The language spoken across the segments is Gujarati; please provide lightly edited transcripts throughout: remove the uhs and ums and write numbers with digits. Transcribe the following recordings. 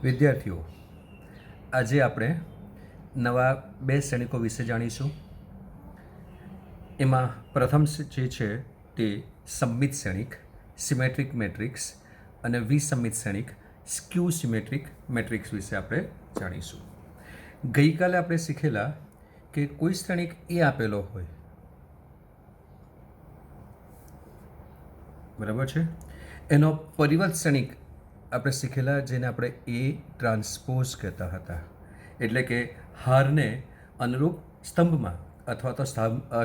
વિદ્યાર્થીઓ, આજે આપણે નવા બે શ્રેણિકો વિશે જાણીશું. એમાં પ્રથમ જે છે તે સમમિત શ્રેણિક સિમેટ્રિક મેટ્રિક્સ અને વિસમિત શ્રેણિક સ્ક્યુ સિમેટ્રિક મેટ્રિક્સ વિશે આપણે જાણીશું. ગઈકાલે આપણે શીખેલા કે કોઈ શ્રેણિક એ આપેલો હોય, બરાબર છે, એનો પરિવર્ત શ્રેણિક આપણે શીખેલા, જેને આપણે એ ટ્રાન્સપોઝ કહેતા હતા. એટલે કે હારને અનુરૂપ સ્તંભમાં અથવા તો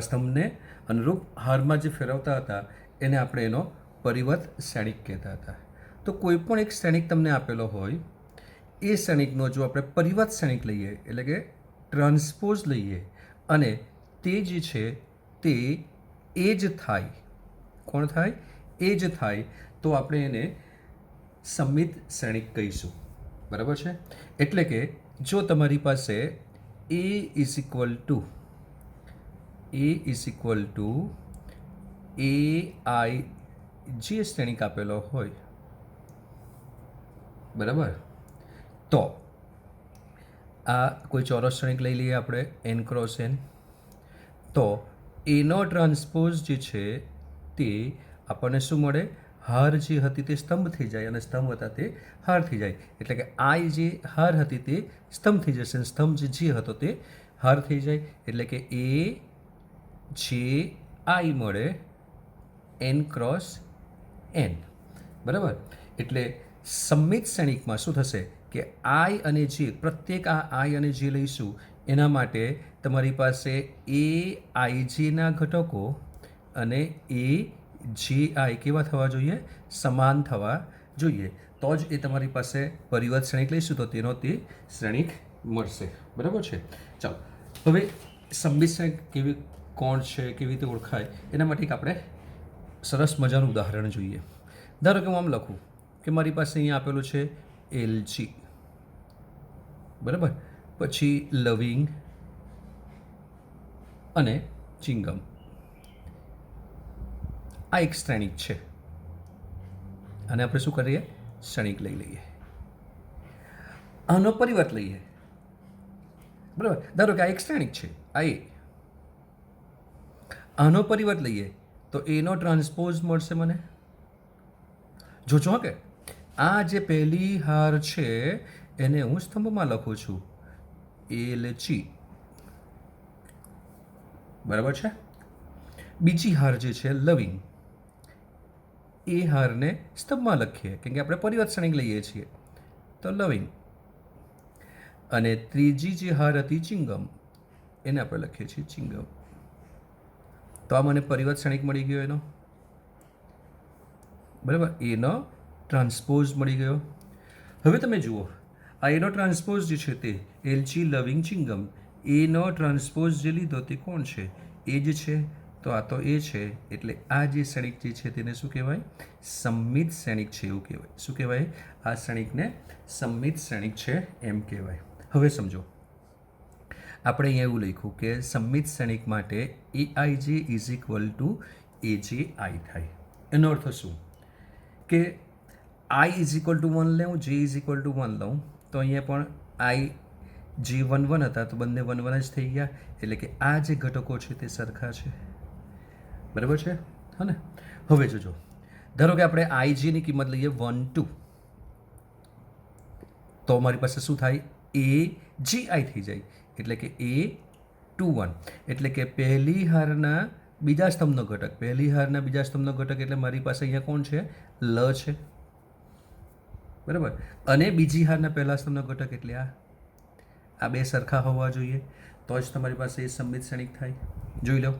સ્તંભને અનુરૂપ હારમાં જે ફેરવતા હતા એને આપણે એનો પરિવર્ત શ્રેણિક કહેતા હતા. તો કોઈ પણ એક શ્રેણિક તમને આપેલો હોય, એ શ્રેણિકનો જો આપણે પરિવર્ત શ્રેણિક લઈએ એટલે કે ટ્રાન્સપોઝ લઈએ અને તે જે છે તે એ જ થાય, કોણ થાય? એ જ થાય, તો આપણે એને સમમિત શ્રેણિક કહીશું. બરાબર છે. એટલે કે જો તમારી પાસે એ ઇઝ ઇક્વલ ટુ એ આઈ જે શ્રેણિક આપેલો હોય, બરાબર, તો આ કોઈ ચોરસ શ્રેણિક લઈ લઈએ આપણે એન ક્રોસ એન. તો એનો ટ્રાન્સપોઝ જે છે તે આપણને શું મળે? હાર જે હતી તે સ્તંભ થઈ જાય અને સ્તંભ હતા તે હાર થઈ જાય. એટલે કે આઈ જે હાર હતી તે સ્તંભ થઈ જશે અને સ્તંભ જે હતો તે હાર થઈ જાય. એટલે કે એ જે આઈ મળે એન ક્રોસ એન. બરાબર. એટલે સમમિત શ્રેણિકમાં શું થશે કે આઈ અને જે, પ્રત્યેક આ આઈ અને જે લઈશું એના માટે તમારી પાસે એ આઈ જેના ઘટકો અને એ જે આઈ કેવા થવા જોઈએ? સમાન થવા જોઈએ. તો જ એ તમારી પાસે પરિવર્ત શ્રેણિક લઈશું તો તેનો તે શ્રેણિક મળશે. બરાબર છે. ચાલો, હવે સમમિત શ્રેણિક કેવી, કોણ છે, કેવી રીતે ઓળખાય, એના માટે આપણે સરસ મજાનું ઉદાહરણ જોઈએ. ધારો કે હું આમ લખું કે મારી પાસે અહીંયા આપેલું છે એલજી, બરાબર, પછી લવિંગ અને ચિંગમ. આ એક શ્રેણિક છે અને આપણે શું કરીએ? શ્રેણિક લઈ લઈએ. આનો પરિવર્ત લઈએ. બરાબર. ધારો કે આ એક શ્રેણિક છે, આ એ. આનો પરિવર્ત લઈએ તો એનો ટ્રાન્સપોઝ મળશે મને. જોજો કે આ જે પહેલી હાર છે એને હું સ્તંભમાં લખું છું, એલજી, બરાબર છે. બીજી હાર જે છે લવિંગ, એ હારને સ્તંભમાં લખીએ કેમ કે આપણે પરિવર્ત શ્રેણિક લઈએ છીએ, તો લવિંગ. અને ત્રીજી જે હાર હતી ચિંગમ, એને આપણે લખીએ છીએ ચિંગમ. તો આ મને પરિવર્ત શ્રેણિક મળી ગયો એનો, બરાબર, એનો ટ્રાન્સપોઝ મળી ગયો. હવે તમે જુઓ, આ એનો ટ્રાન્સપોઝ જે છે તે એલજી લવિંગ ચિંગમ, એનો ટ્રાન્સપોઝ જે લીધો તે કોણ છે? એ જ છે. તો આ તો એ છે. એટલે આ જે શ્રેણિક જે છે તેને શું કહેવાય? સમમિત શ્રેણિક છે એવું કહેવાય. શું કહેવાય? આ શ્રેણિકને સમમિત શ્રેણિક છે એમ કહેવાય. હવે સમજો, આપણે અહીંયા એવું લખ્યું કે સમમિત શ્રેણિક માટે એ આઈ જે ઇઝ ઇક્વલ ટુ એ જે આઈ થાય. એનો અર્થ શું? કે આઈ ઇઝ ઇક્વલ ટુ 1 લઉં, જે ઇઝ ઇક્વલ ટુ 1 લઉં, તો અહીંયા પણ આઈ જે 1 1 હતા તો બંને 1 1 જ થઈ ગયા. એટલે કે આ જે ઘટકો છે તે સરખા છે. બરાબર છે, હા ને? હવે જોજો, ધારો કે આપણે આઈ જેની કિંમત લઈએ 1 2, તો મારી પાસે શું થાય? એ જી આઈ થઈ જાય. એટલે કે એ 2 1. એટલે કે પહેલી હારના બીજા સ્તંભનો ઘટક, પહેલી હારના બીજા સ્તંભનો ઘટક એટલે મારી પાસે અહીંયા કોણ છે? લ છે, બરાબર. અને બીજી હારના પહેલા સ્તંભનો ઘટક એટલે આ બે સરખા હોવા જોઈએ, તો જ તમારી પાસે એ સમમિત શ્રેણિક થાય. જોઈ લો,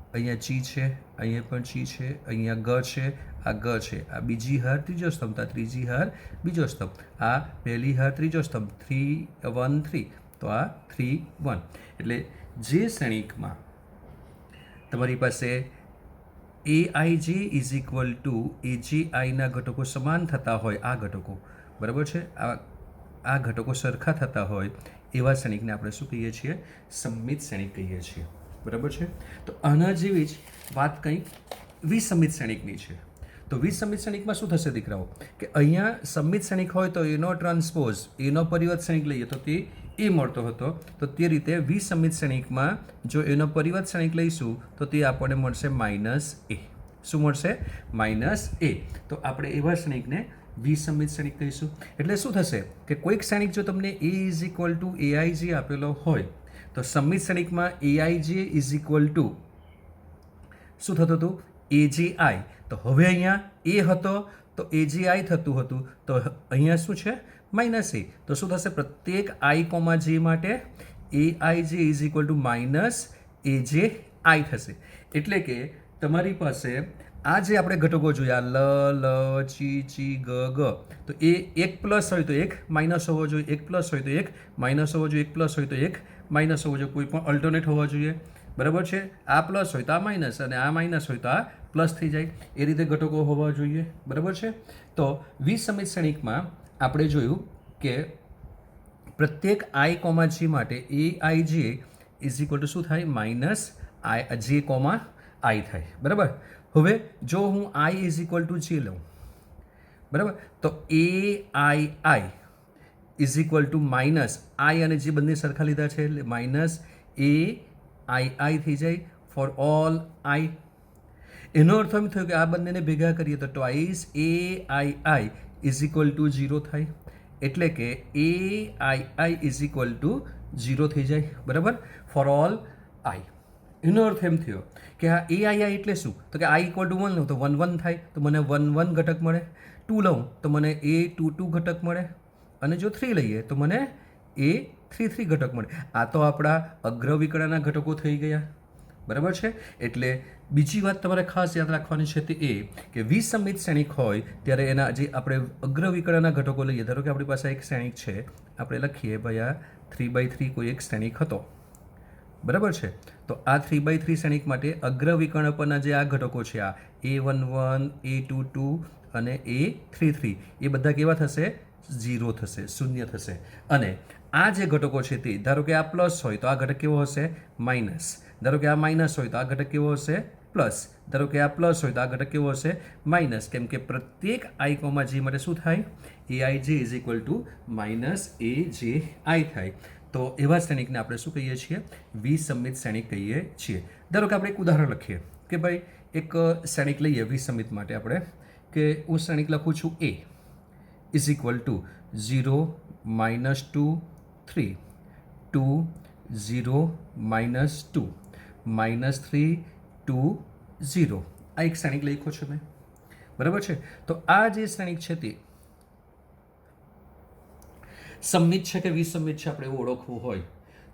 અહીંયા ચી છે, અહીંયા પણ ચી છે, અહીંયા ગ છે, આ ગ છે, આ બીજી હાર ત્રીજો સ્તંભ, આ ત્રીજી હાર બીજો સ્તંભ, આ પહેલી હાર ત્રીજો સ્તંભ, 3 1 3, તો આ 3 1. એટલે જે શ્રેણિકમાં તમારી પાસે એ આઈ જે ઇઝ ઇક્વલ ટુ એ જે આઈના ઘટકો સમાન થતા હોય, આ ઘટકો, બરાબર છે, આ ઘટકો સરખા થતા હોય એવા શ્રેણિકને આપણે શું કહીએ છીએ? સમમિત શ્રેણિક કહીએ છીએ. બરાબર છે. તો આના જેવી જ વાત કંઈક વિસમિત શ્રેણિકની છે. તો વિસંમિત શ્રેણિકમાં શું થશે દીકરાઓ કે અહીંયા સંમિત શ્રેણિક હોય તો એનો ટ્રાન્સપોઝ એનો પરિવર્ત શ્રેણિક લઈએ તો તે એ મળતો હતો. તો તે રીતે વિસંમિત શ્રેણિકમાં જો એનો પરિવર્ત શ્રેણિક લઈશું તો તે આપણને મળશે -a. શું મળશે? -a. તો આપણે એવા શ્રેણિકને વિસંમિત શ્રેણિક કહીશું. એટલે શું થશે કે કોઈક શ્રેણિક જો તમને a = aij આપેલો હોય તો સંમિત શ્રેણિકમાં aij = શું થતું હતું? aji. તો હવે અહીંયા a હતો તો aji થતું હતું, તો અહીંયા શું છે? -a. તો શું થશે? પ્રત્યેક i, j માટે aij = -aj થશે. એટલે કે તમારી પાસે આ જે આપણે ઘટકો જોયા લ, ચી, ગ, તો એ એક પ્લસ હોય તો એક માઇનસ હોવો જોઈએ, એક પ્લસ હોય તો એક માઇનસ હોવો જોઈએ, એક પ્લસ હોય તો એક માઇનસ હોવો જોઈએ, કોઈ પણ અલ્ટરનેટ હોવા જોઈએ. બરાબર છે? આ પ્લસ હોય તો આ માઇનસ અને આ માઇનસ હોય તો આ પ્લસ થઈ જાય, એ રીતે ઘટકો હોવા જોઈએ. બરાબર છે? તો વિસંમિત શ્રેણિકમાં આપણે જોયું કે પ્રત્યેક i, j માટે aij = શું થાય? -j, i થાય. બરાબર? હવે જો હું i = j લઉં, બરાબર, તો aii = -i અને j બંને સરખા લીધા છે એટલે -aii થઈ જાય ફોર ઓલ i. એનો અર્થ એમ થયો કે આ બંનેને ભેગા કરીએ તો ટ્વાઇસ aii = 0 થાય. એટલે કે aii = 0 થઈ જાય. બરાબર? For all i. એનો અર્થ એમ થયો કે આ aii એટલે શું? તો કે i = 1 લઉં તો 1 1 થાય તો મને 1 1 ઘટક મળે. 2 લઉં તો મને a2 2 ઘટક મળે. અને જો 3 લઈએ તો મને a3 3 ઘટક મળે. આ તો આપણા અગ્રવિકર્ણના ઘટકો થઈ ગયા. બરાબર છે? એટલે બીજી વાત તમારે ખાસ યાદ રાખવાની છે તે એ કે વિસંમિત શ્રેણિક હોય ત્યારે એના જે આપણે અગ્રવિકર્ણના ઘટકો લઈએ, ધારો કે આપણી પાસે એક શ્રેણિક છે, આપણે લખીએ ભાઈ આ 3/3 કોઈ એક શ્રેણિક હતો. બરાબર છે? તો આ 3/3 શ્રેણિક માટે અગ્રવિકર્ણ પરના જે આ ઘટકો છે, આ a11, a22 અને a33, એ બધા કેવા થશે? 0 થશે, શૂન્ય થશે. અને આ જે ઘટકો છે તે, ધારો કે આ પ્લસ હોય તો આ ઘટક કેવો હશે? માઇનસ. ધારો કે આ માઇનસ હોય તો આ ઘટક કેવો હશે? પ્લસ. ધારો કે આ પ્લસ હોય તો આ ઘટક કેવો હશે? માઇનસ. કેમ કે પ્રત્યેક i, j માટે શું થાય? aij = -aji થાય. તો એવા શ્રેણિકને આપણે શું કહીએ છીએ? વિસંમિત શ્રેણિક કહીએ છીએ. ધારો કે આપણે એક ઉદાહરણ લખીએ કે ભાઈ એક શ્રેણિક લઈએ વિસંમિત માટે આપણે, કે હું શ્રેણિક લખું છું a = 0 -2 3 2 0 -2 -3 2 0. આ એક શ્રેણિક લખ્યો છે મેં. બરાબર છે? તો આ જે શ્રેણિક છે તે સંમિત છે કે વિસંમિત છે આપણે એવું ઓળખવું હોય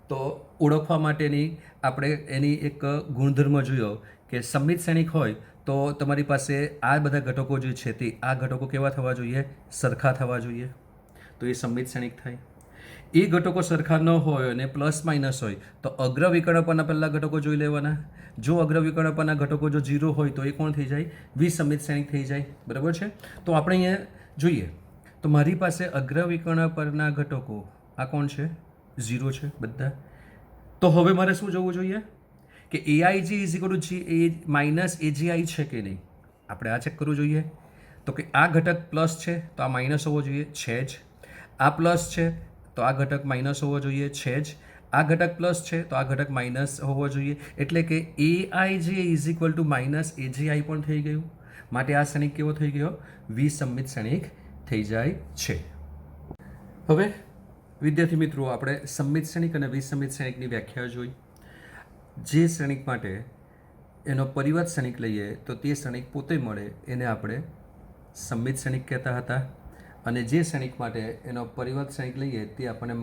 તો ઓળખવા માટેની આપણે એની એક ગુણધર્મ જોયો કે સંમિત શ્રેણિક હોય તો તમારી પાસે આ બધા ઘટકો જે છે તે આ ઘટકો કેવા થવા જોઈએ? સરખા થવા જોઈએ. તો એ સંમિત શ્રેણિક થાય. એ ઘટકો સરખા ન હોય અને પ્લસ માઇનસ હોય તો અગ્રવિકર્ણ પરના પહેલા ઘટકો જોઈ લેવાના. જો અગ્રવિકર્ણ પરના ઘટકો જો 0 હોય તો એ કોણ થઈ જાય? વિસંમિત શ્રેણિક થઈ જાય. બરાબર છે? તો આપણે અહીંયા જોઈએ તો મારી પાસે અગ્રવિકર્ણ પરના ઘટકો આ કોણ છે? 0 છે બધા. તો હવે મારે શું જોવું જોઈએ કે aij = -aji છે કે નહીં? આપણે આ ચેક કરવું જોઈએ. તો કે આ ઘટક પ્લસ છે તો આ માઇનસ હોવો જોઈએ, છે જ. આ પ્લસ છે તો આ ઘટક માઇનસ હોવો જોઈએ, છે જ. આ ઘટક પ્લસ છે તો આ ઘટક માઇનસ હોવો જોઈએ. એટલે કે aij = -aji પણ થઈ ગયું. માટે આ શ્રેણિક કેવો થઈ ગયો? વિસંમિત શ્રેણિક થઈ જાય છે. હવે વિદ્યાર્થી મિત્રો, આપણે સંમિત શ્રેણિક અને વિસંમિત શ્રેણિકની વ્યાખ્યા જોઈ. જે શ્રેણિક માટે એનો પરિવર્ત શ્રેણિક લઈએ તો તે શ્રેણિક પોતે મળે એને આપણે સંમિત શ્રેણિક કહેતા હતા. અને જે શ્રેણિક માટે એનો પરિવર્ત શ્રેણિક લઈએ તે આપણને -a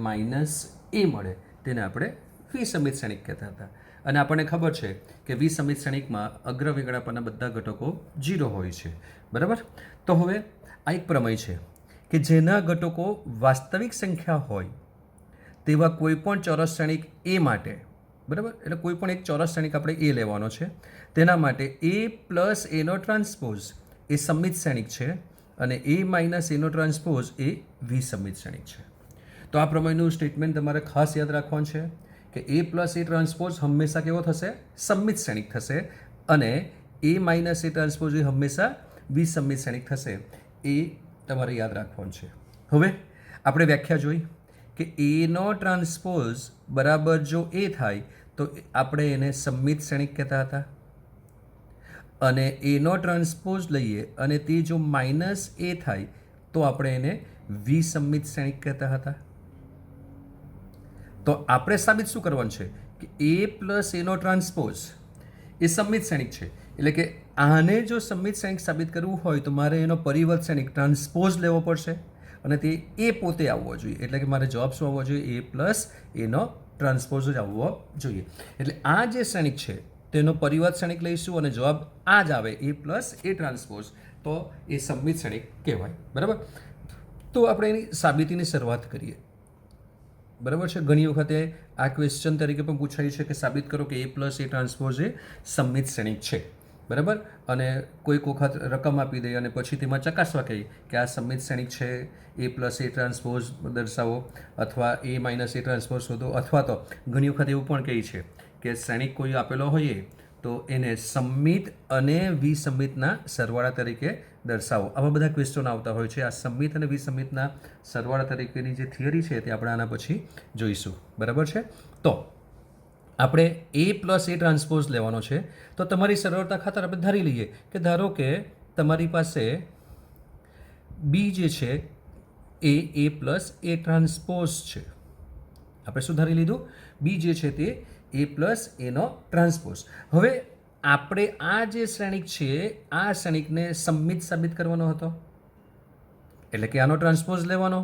મળે તેને આપણે વિસંમિત શ્રેણિક કહેતા હતા. અને આપણને ખબર છે કે વિસંમિત શ્રેણિકમાં અગ્રવિકર્ણ પરના બધા ઘટકો 0 હોય છે. બરાબર? તો હવે આ એક પ્રમેય છે કે જેના ઘટકો વાસ્તવિક સંખ્યા હોય તેવા કોઈ પણ ચોરસ શ્રેણિક a માટે, બરાબર, એટલે કોઈ પણ એક ચોરસ શ્રેણિક આપણે a લેવાનો છે, તેના માટે a + a નો ટ્રાન્સપોઝ એ સંમિત શ્રેણિક છે અને a - a નો ટ્રાન્સપોઝ એ વિસંમિત શ્રેણિક છે. તો આ પ્રમેયનું સ્ટેટમેન્ટ તમારે ખાસ યાદ રાખવાનું છે કે a + a ટ્રાન્સપોઝ હંમેશા કેવો થશે? સંમિત શ્રેણિક થશે અને a - a ટ્રાન્સપોઝ એ હંમેશા વિસંમિત શ્રેણિક થશે એ તમારે યાદ રાખવાનું છે. હવે આપણે વ્યાખ્યા જોઈ કે એનો ટ્રાન્સપોઝ બરાબર જો એ થાય તો આપણે એને સંમિત શ્રેણિક કહેતા હતા, અને એનો ટ્રાન્સપોઝ લઈએ અને તે જો માઇનસ એ થાય તો આપણે એને વિસંમિત શ્રેણિક કહેતા હતા. તો આપણે સાબિત શું કરવાનું છે કે એ પ્લસ એનો ટ્રાન્સપોઝ એ સંમિત શ્રેણિક છે. એટલે કે આને જો સંમિત શ્રેણિક સાબિત કરવું હોય તો મારે એનો પરિવર્ત શ્રેણિક ટ્રાન્સપોઝ લેવો પડશે અને તે એ પોતે આવવો જોઈએ. એટલે કે મારે જવાબ શું આવવો જોઈએ? એ પ્લસ એનો ટ્રાન્સપોઝ જ આવવો જોઈએ. એટલે આ જે શ્રેણિક છે તેનો પરિવર્ત શ્રેણિક લઈશું અને જવાબ આ જ આવે એ પ્લસ એ ટ્રાન્સપોઝ, તો એ સંમિત શ્રેણિક કહેવાય. બરાબર? તો આપણે એની સાબિતીની શરૂઆત કરીએ. બરાબર છે? ઘણી વખતે આ ક્વેશ્ચન તરીકે પણ પૂછાય છે કે સાબિત કરો કે એ પ્લસ એ ટ્રાન્સપોઝ એ સંમિત શ્રેણિક છે. બરાબર? અને કોઈક વખત રકમ આપી દઈએ અને પછી તેમાં ચકાસવા કહીએ કે આ સંમિત શ્રેણિક છે, એ પ્લસ એ ટ્રાન્સપોઝ દર્શાવો અથવા એ માઇનસ એ ટ્રાન્સપોઝ શોધો, અથવા તો ઘણી વખત એવું પણ કહે છે કે શ્રેણિક કોઈ આપેલો હોઈએ તો એને સંમિત અને વિસંમિતના સરવાળા તરીકે દર્શાવો. આવા બધા ક્વેશ્ચન આવતા હોય છે. આ સંમિત અને વિસંમિતના સરવાળા તરીકેની જે થિયરી છે તે આપણે આના પછી જોઈશું. બરાબર છે? તો આપણે એ પ્લસ એ ટ્રાન્સપોઝ લેવાનો છે. તો તમારી સરળતા ખાતર આપણે ધારી લઈએ કે ધારો કે તમારી પાસે બી જે છે એ પ્લસ એ ટ્રાન્સપોઝ છે. આપણે શું ધારી લીધું? બી જે છે તે એ પ્લસ એનો ટ્રાન્સપોઝ. હવે આપણે આ જે શ્રેણિક છે આ શ્રેણિકને સંમિત સાબિત કરવાનો હતો, એટલે કે આનો ટ્રાન્સપોઝ લેવાનો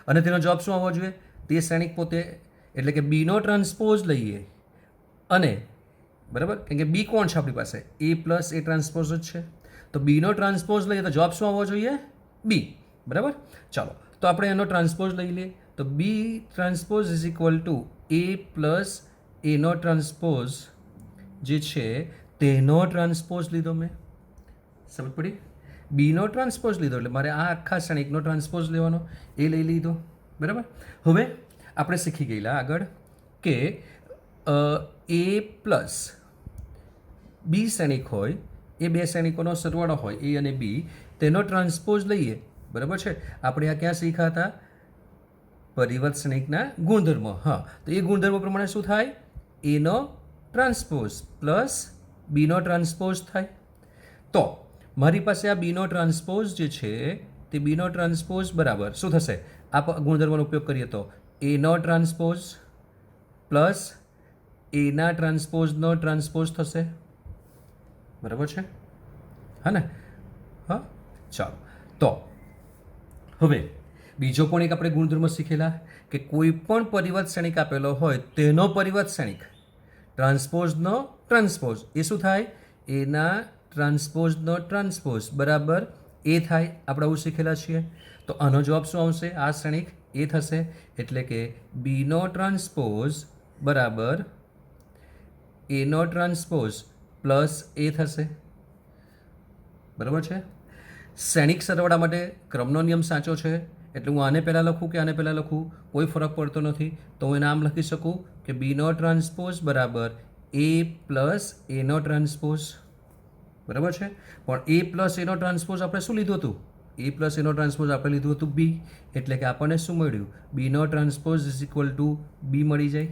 અને તેનો જવાબ શું આવવો જોઈએ? તે શ્રેણિક પોતે, એટલે કે બીનો ટ્રાન્સપોઝ લઈએ અને બરાબર, કેમ કે બી કોણ છે આપણી પાસે? એ પ્લસ એ ટ્રાન્સપોઝ જ છે. તો બીનો ટ્રાન્સપોઝ લઈએ તો જવાબ શું આવવો જોઈએ? બી. બરાબર? ચાલો તો આપણે એનો ટ્રાન્સપોઝ લઈ લઈએ. તો B transpose is equal to A plus એનો ટ્રાન્સપોઝ જે છે તેનો ટ્રાન્સપોઝ લીધો મેં. સમજ પડી? બીનો ટ્રાન્સપોઝ લીધો એટલે મારે આ આખા શ્રેણિકનો ટ્રાન્સપોઝ લેવાનો, એ લઈ લીધો. બરાબર? હવે આપણે શીખી ગયેલા આગળ કે એ પ્લસ બી શ્રેણિક હોય, એ બે શ્રેણિકોનો સરવાળો હોય એ અને બી, તેનો ટ્રાન્સપોઝ લઈએ. બરાબર છે? આપણે આ ક્યાં શીખ્યા હતા? પરિવર્ત શ્રેણિકના ગુણધર્મો. હા, તો એ ગુણધર્મો પ્રમાણે શું થાય? એનો ટ્રાન્સપોઝ પ્લસ બીનો ટ્રાન્સપોઝ થાય. તો મારી પાસે આ બીનો ટ્રાન્સપોઝ જે છે તે બીનો ટ્રાન્સપોઝ બરાબર શું થશે? આ ગુણધર્મનો ઉપયોગ કરીએ તો એનો ટ્રાન્સપોઝ પ્લસ એના ટ્રાન્સપોઝનો ટ્રાન્સપોઝ થશે. બરાબર છે? હા ને? હા, ચાલો. તો હવે બીજો પણ એક આપણે ગુણધર્મ શીખેલા કે કોઈ પણ પરિવર્ત શ્રેણિક આપેલો હોય તેનો પરિવર્ત શ્રેણિક ટ્રાન્સપોઝનો ટ્રાન્સપોઝ એ શું થાય? એના ટ્રાન્સપોઝનો ટ્રાન્સપોઝ બરાબર એ થાય. આપણે આવું શીખેલા છીએ. તો આનો જવાબ શું આવશે? આ શ્રેણિક એ થશે. એટલે કે બીનો ટ્રાન્સપોઝ બરાબર એનો ટ્રાન્સપોઝ પ્લસ એ થશે. બરાબર છે? શ્રેણિક સરવાળા માટે ક્રમનો નિયમ સાચો છે. એટલે હું આને પહેલાં લખું કે આને પહેલાં લખું કોઈ ફરક પડતો નથી. તો હું નામ લખી શકું કે બીનો ટ્રાન્સપોઝ બરાબર એ પ્લસ એનો ટ્રાન્સપોઝ. બરાબર છે? પણ એ પ્લસ એનો ટ્રાન્સપોઝ આપણે શું લીધું હતું? એ પ્લસ એનો ટ્રાન્સપોઝ આપણે લીધું હતું બી. એટલે કે આપણને શું મળ્યું? બીનો ટ્રાન્સપોઝ ઇઝ ઇક્વલ ટુ બી મળી જાય.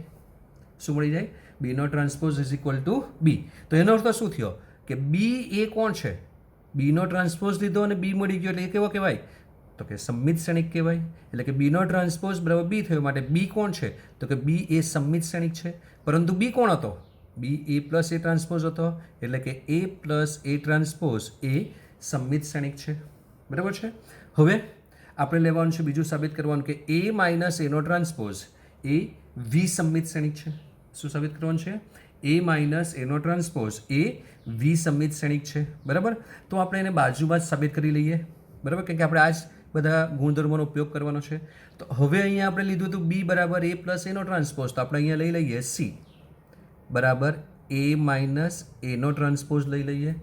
શું મળી જાય? બીનો ટ્રાન્સપોઝ ઇઝ ઇક્વલ ટુ બી. તો એનો અર્થ શું થયો કે બી એ કોણ છે? બીનો ટ્રાન્સપોઝ લીધો અને બી મળી ગયો એટલે એ કેવો કહેવાય? તો કે સંમિત શ્રેણિક કહેવાય. એટલે કે બીનો ટ્રાન્સપોઝ બરાબર બી થયો, માટે બી કોણ છે? તો કે બી એ સંમિત શ્રેણિક છે. પરંતુ બી કોણ હતો? બી એ પ્લસ એ ટ્રાન્સપોઝ હતો. એટલે કે એ પ્લસ એ ટ્રાન્સપોઝ એ સંમિત શ્રેણિક છે. બરાબર છે? હવે આપણે લેવાનું છે બીજું સાબિત કરવાનું કે એ માઇનસ એનો ટ્રાન્સપોઝ એ વિસંમિત શ્રેણિક છે. શું સાબિત કરવાનું છે? એ માઇનસ એનો ટ્રાન્સપોઝ એ વિસંમિત શ્રેણિક છે. બરાબર? તો આપણે એને બાજુમાં જ સાબિત કરી લઈએ. બરાબર? કેમ કે આપણે આ જ બધા ગુણધર્મોનો ઉપયોગ કરવાનો છે. તો હવે અહીંયા આપણે લીધું હતું બી બરાબર એ પ્લસ એનો ટ્રાન્સપોઝ, તો આપણે અહીંયા લઈ લઈએ સી બરાબર એ માઇનસ એનો ટ્રાન્સપોઝ લઈ લઈએ.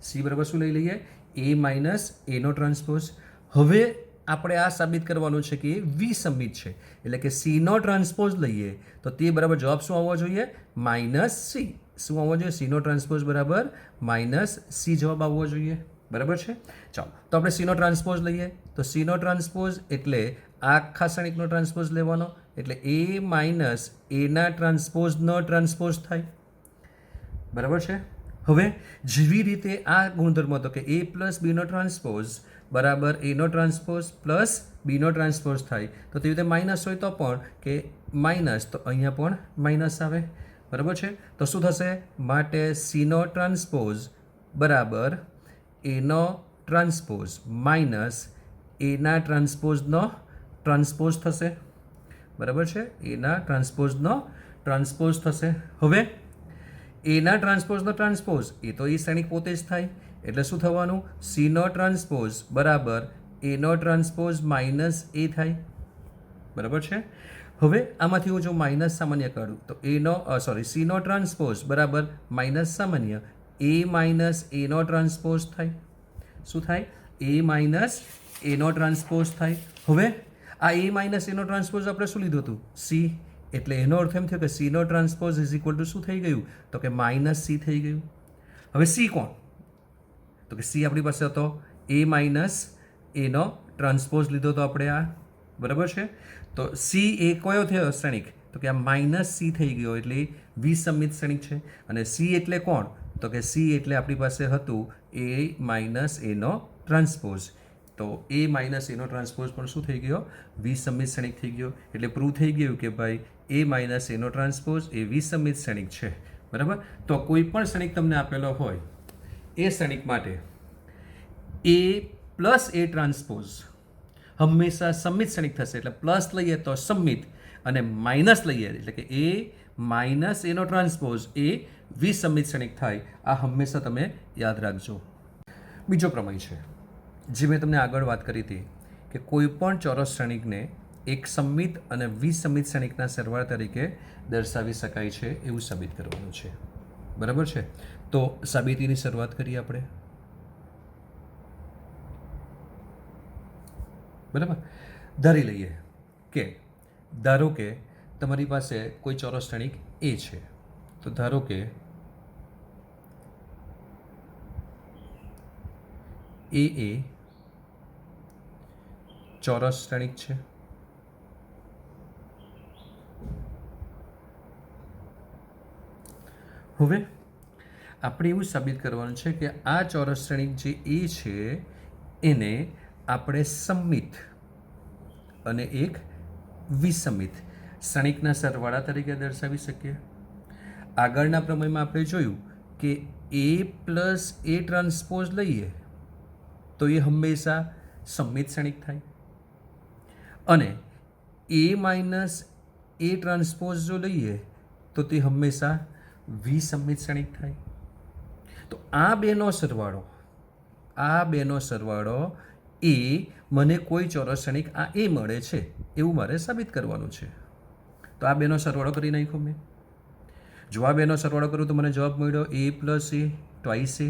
સી બરાબર શું લઈ લઈએ? એ માઇનસ એનો ટ્રાન્સપોઝ. હવે આપણે આ સાબિત કરવાનું છે કે એ વિસંમિત છે. એટલે કે સીનો ટ્રાન્સપોઝ લઈએ તો તે બરાબર જવાબ શું આવવો જોઈએ? Minus C. શું આવવો જોઈએ? સીનો ટ્રાન્સપોઝ બરાબર માઇનસ સી જવાબ આવવો જોઈએ. બરાબર છે. ચાલો તો આપણે સીનો ટ્રાન્સપોઝ લઈએ. તો સીનો ટ્રાન્સપોઝ એટલે આ આખા શ્રેણિકનો ટ્રાન્સપોઝ લેવાનો, એટલે એ માઇનસ એના ટ્રાન્સપોઝનો ટ્રાન્સપોઝ થાય. બરાબર છે. હવે જેવી રીતે આ ગુણધર્મ હતો કે એ પ્લસ બીનો ટ્રાન્સપોઝ બરાબર એનો ટ્રાન્સપોઝ પ્લસ બીનો ટ્રાન્સપોઝ થાય, તો તેવી રીતે માઇનસ હોય તો પણ કે માઇનસ, તો અહીંયા પણ માઇનસ આવે. બરાબર છે. તો શું થશે? માટે સીનો ટ્રાન્સપોઝ બરાબર એનો ટ્રાન્સપોઝ માઇનસ એના ટ્રાન્સપોઝનો ટ્રાન્સપોઝ થશે. બરાબર છે. એના ટ્રાન્સપોઝનો ટ્રાન્સપોઝ થશે. હવે એના ટ્રાન્સપોઝનો ટ્રાન્સપોઝ એ તો એ શ્રેણિક પોતે જ થાય, એટલે શું થવાનું? સીનો ટ્રાન્સપોઝ બરાબર એનો ટ્રાન્સપોઝ માઇનસ એ થાય. બરાબર છે. હવે આમાંથી હું જો માઇનસ સામાન્ય કાઢું તો સીનો ટ્રાન્સપોઝ બરાબર માઇનસ સામાન્ય એ માઇનસ એનો ટ્રાન્સપોઝ થાય. શું થાય? એ માઇનસ એનો ટ્રાન્સપોઝ થાય. હવે આ એ માઇનસ એનો ટ્રાન્સપોઝ આપણે શું લીધું હતું? સી. એટલે એનો અર્થ એમ થયો કે સીનો ટ્રાન્સપોઝ ઇઝ ઇક્વલ ટુ શું થઈ ગયું? તો કે માઇનસ સી થઈ ગયું. હવે સી કોણ? તો કે સી આપણી પાસે હતો એ માઇનસ એનો ટ્રાન્સપોઝ લીધો તો આપણે આ. બરાબર છે. તો સી એ કયો થયો શ્રેણિક? તો કે આ માઇનસ સી થઈ ગયો, એટલે વિસંમિત શ્રેણિક છે. અને સી એટલે કોણ? તો કે સી એટલે આપણી પાસે હતું એ માઇનસ એનો ટ્રાન્સપોઝ. તો એ માઇનસ એનો ટ્રાન્સપોઝ પણ શું થઈ ગયો? વિસંમિત શ્રેણિક થઈ ગયો. એટલે પ્રૂવ થઈ ગયું કે ભાઈ એ માઇનસ એનો ટ્રાન્સપોઝ એ વિસંમિત શ્રેણિક છે. બરાબર. તો કોઈ પણ શ્રેણિક તમને આપેલો હોય એ શ્રેણિક માટે એ પ્લસ એ ટ્રાન્સપોઝ હંમેશા સંમિત શ્રેણિક થશે. એટલે પ્લસ લઈએ તો સંમિત અને માઇનસ લઈએ એટલે કે એ માઇનસ એનો ટ્રાન્સપોઝ એ વિસંમિત શ્રેણિક થાય. આ હંમેશા તમે યાદ રાખજો. બીજો પ્રમેય છે જે મેં તમને આગળ વાત કરી હતી કે કોઈ પણ ચોરસ શ્રેણિકને એક સંમિત અને વિસંમિત શ્રેણિકના સરવાળા તરીકે દર્શાવી શકાય છે એવું સાબિત કરવાનું છે. બરાબર છે. તો સાબિતીની શરૂઆત કરીએ આપણે. બરાબર. ધારી લઈએ કે ધારો કે તમારી પાસે કોઈ ચોરસ શ્રેણિક એ છે. તો ધારો કે એ ચોરસ શ્રેણિક છે. હવે આપણે એવું સાબિત કરવાનું છે કે આ ચોરસ શ્રેણિક જે એ છે એને આપણે સંમિત અને એક વિસંમિત શ્રેણિકના સરવાળા તરીકે દર્શાવી શકીએ. આગળના પ્રમેયમાં આપણે જોયું કે એ પ્લસ એ ટ્રાન્સપોઝ લઈએ તો એ હંમેશા સંમિત શ્રેણિક થાય, અને એ માઇનસ એ ટ્રાન્સપોઝ જો લઈએ તો તે હંમેશા વિસંમિત શ્રેણિક થાય. તો આ બેનો સરવાળો એ મને કોઈ ચોરસ શ્રેણિક આ એ મળે છે એવું મારે સાબિત કરવાનું છે. તો આ બેનો સરવાળો કરી નાખ્યો મેં. જો આ બેનો સરવાળો કરું તો મને જવાબ મળ્યો એ plus A twice A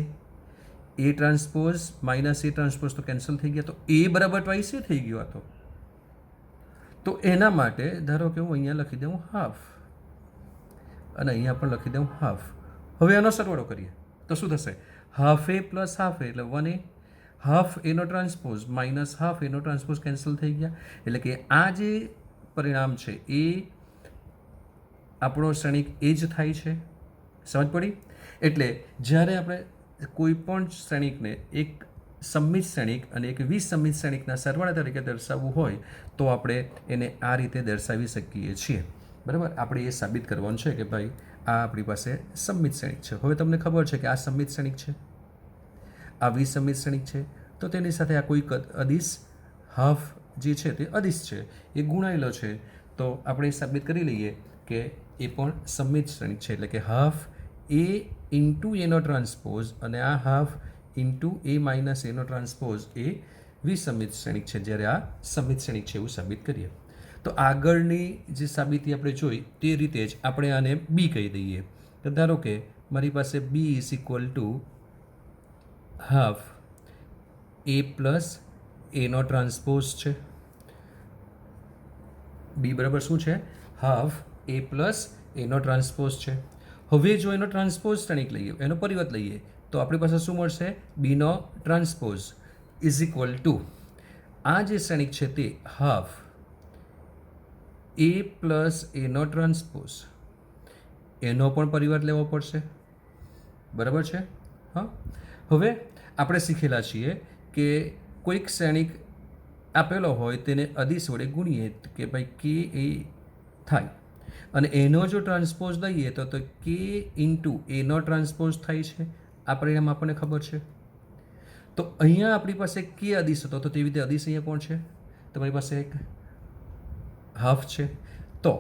transpose minus A transpose તો કેન્સલ થઈ ગયા, તો એ બરાબર ટ્વાઇસ એ થઈ ગયો હતો. તો એના માટે ધારો કે હું અહીંયા લખી દઉં હાફ અને અહીંયા પણ લખી દઉં હાફ. હવે આનો સરવાળો કરીએ તો શું થશે? હાફ એ પ્લસ હાફ એ એટલે 1 એ, હાફ એનો ટ્રાન્સપોઝ માઇનસ હાફ એનો ટ્રાન્સપોઝ કેન્સલ થઈ ગયા. એટલે કે આ જે પરિણામ છે એ આપણો શ્રેણિક એ જ થાય છે. સમજ પડી? એટલે જ્યારે આપણે કોઈ પણ શ્રેણિકને એક સંમિત શ્રેણિક અને એક વિસંમિત શ્રેણિકના સરવાળા તરીકે દર્શાવવું હોય તો આપણે એને આ રીતે દર્શાવી શકીએ છીએ. બરાબર. આપણે એ સાબિત કરવાનું છે કે ભાઈ આ આપણી પાસે સંમિત શ્રેણિક છે. હવે તમને ખબર છે કે આ સંમિત શ્રેણિક છે, આ વિસંમિત શ્રેણિક છે, તો તેની સાથે આ કોઈ અદિશ હાફ જે છે તે અદિશ છે, એ ગુણાયેલો છે. તો આપણે સાબિત કરી લઈએ કે એ પણ સંમિત શ્રેણિક છે. એટલે કે હાફ એ ઇન્ટુ એનો ટ્રાન્સપોઝ અને આ હાફ ઇન્ટુ એ માઇનસ એનો ટ્રાન્સપોઝ એ વિસંમિત શ્રેણિક છે, જ્યારે આ સંમિત શ્રેણિક છે એવું સાબિત કરીએ. તો આગળની જે સાબિતી આપણે જોઈ તે રીતે જ આપણે આને બી કહી દઈએ. તો ધારો કે મારી પાસે B is equal to half A plus એનો ટ્રાન્સપોઝ છે. બી બરાબર શું છે? હાફ એ પ્લસ એનો ટ્રાન્સપોઝ છે. હવે જો એનો ટ્રાન્સપોઝ શ્રેણિક લઈએ, એનો પરિવર્ત લઈએ તો આપણી પાસે શું મળશે? બીનો ટ્રાન્સપોઝ ઇઝ ઇક્વલ ટુ આ જે શ્રેણિક છે તે હાફ એ પ્લસ એનો ટ્રાન્સપોઝ, એનો પણ પરિવાર લેવો પડશે, બરાબર છે? હા, હવે આપણે શીખેલા છીએ કે કોઈક શ્રેણિક આપેલો હોય તેને અદિશ વડે ગુણીએ કે ભાઈ કે એ થાય, અને એનો જો ટ્રાન્સપોઝ લઈએ તો કે ઇન્ટુ એનો ટ્રાન્સપોઝ થાય છે. આ પરિણામ આપણને ખબર છે. તો અહીંયા આપણી પાસે કે અદિશ હતો, તો તેવી રીતે અદિશ અહીંયા કોણ છે? તમારી પાસે એક હાફ છે, તો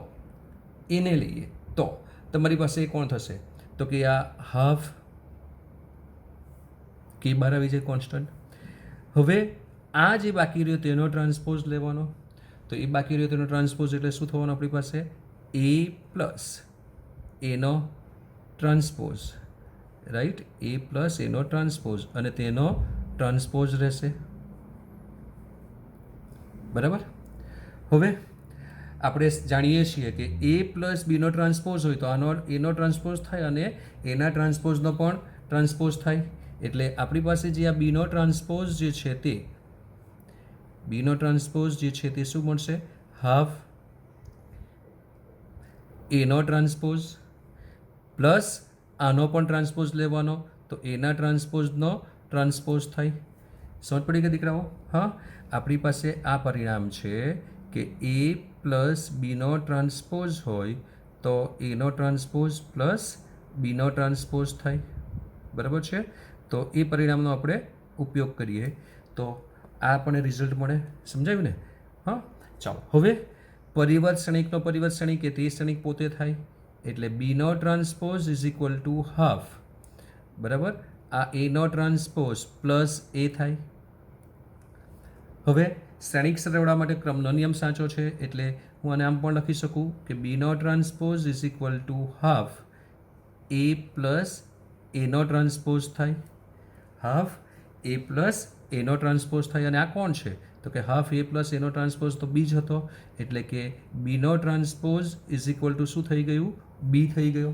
એને લઈએ તો તમારી પાસે કોણ થશે? તો કે આ હાફ કે બહાર આવી જાય કોન્સ્ટન્ટ. હવે આ જે બાકી રહ્યો તેનો ટ્રાન્સપોઝ લેવાનો, તો એ બાકી રહ્યો તેનો ટ્રાન્સપોઝ એટલે શું થવાનું આપણી પાસે? એ પ્લસ એનો ટ્રાન્સપોઝ, રાઈટ? એ પ્લસ એનો ટ્રાન્સપોઝ અને તેનો ટ્રાન્સપોઝ રહેશે, બરાબર? હવે આપણે જાણીએ છીએ કે એ પ્લસ બીનો ટ્રાન્સપોઝ હોય તો આનો એનો ટ્રાન્સપોઝ થાય અને એના ટ્રાન્સપોઝનો પણ ટ્રાન્સપોઝ થાય. એટલે આપણી પાસે જે આ બીનો ટ્રાન્સપોઝ જે છે તે બીનો ટ્રાન્સપોઝ જે છે તે શું મળશે? હાફ એનો ટ્રાન્સપોઝ પ્લસ આનો પણ ટ્રાન્સપોઝ લેવાનો, તો એના ટ્રાન્સપોઝનો ટ્રાન્સપોઝ થાય. સમજ પડી ગઈ દીકરાઓ? હા, આપણી પાસે આ પરિણામ છે કે એ પ્લસ બીનો ટ્રાન્સપોઝ હોય તો એનો ટ્રાન્સપોઝ પ્લસ બીનો ટ્રાન્સપોઝ થાય, બરાબર છે? તો એ પરિણામનો આપણે ઉપયોગ કરીએ તો આ આપણને રિઝલ્ટ મળે. સમજાયું ને? હા, ચાલો હવે પરિવર્ત શ્રેણિકનો પરિવર્ત શ્રેણિક એ તે શ્રેણિક પોતે થાય, એટલે બીનો transpose is equal to half, બરાબર? આ એનો ટ્રાન્સપોઝ પ્લસ એ થાય. હવે શ્રેણિક સરવાળા માટે ક્રમનો નિયમ સાચો છે, એટલે હું આને આમ પણ લખી શકું કે બીનો transpose is equal to half A plus એનો ટ્રાન્સપોઝ થાય, હાફ એ પ્લસ એનો ટ્રાન્સપોઝ થાય. અને આ કોણ છે? તો કે હાફ એ પ્લસ એનો ટ્રાન્સપોઝ તો બી જ હતો, એટલે કે બીનો ટ્રાન્સપોઝ ઇઝ ઇક્વલ ટુ શું થઈ ગયું? બી થઈ ગયો.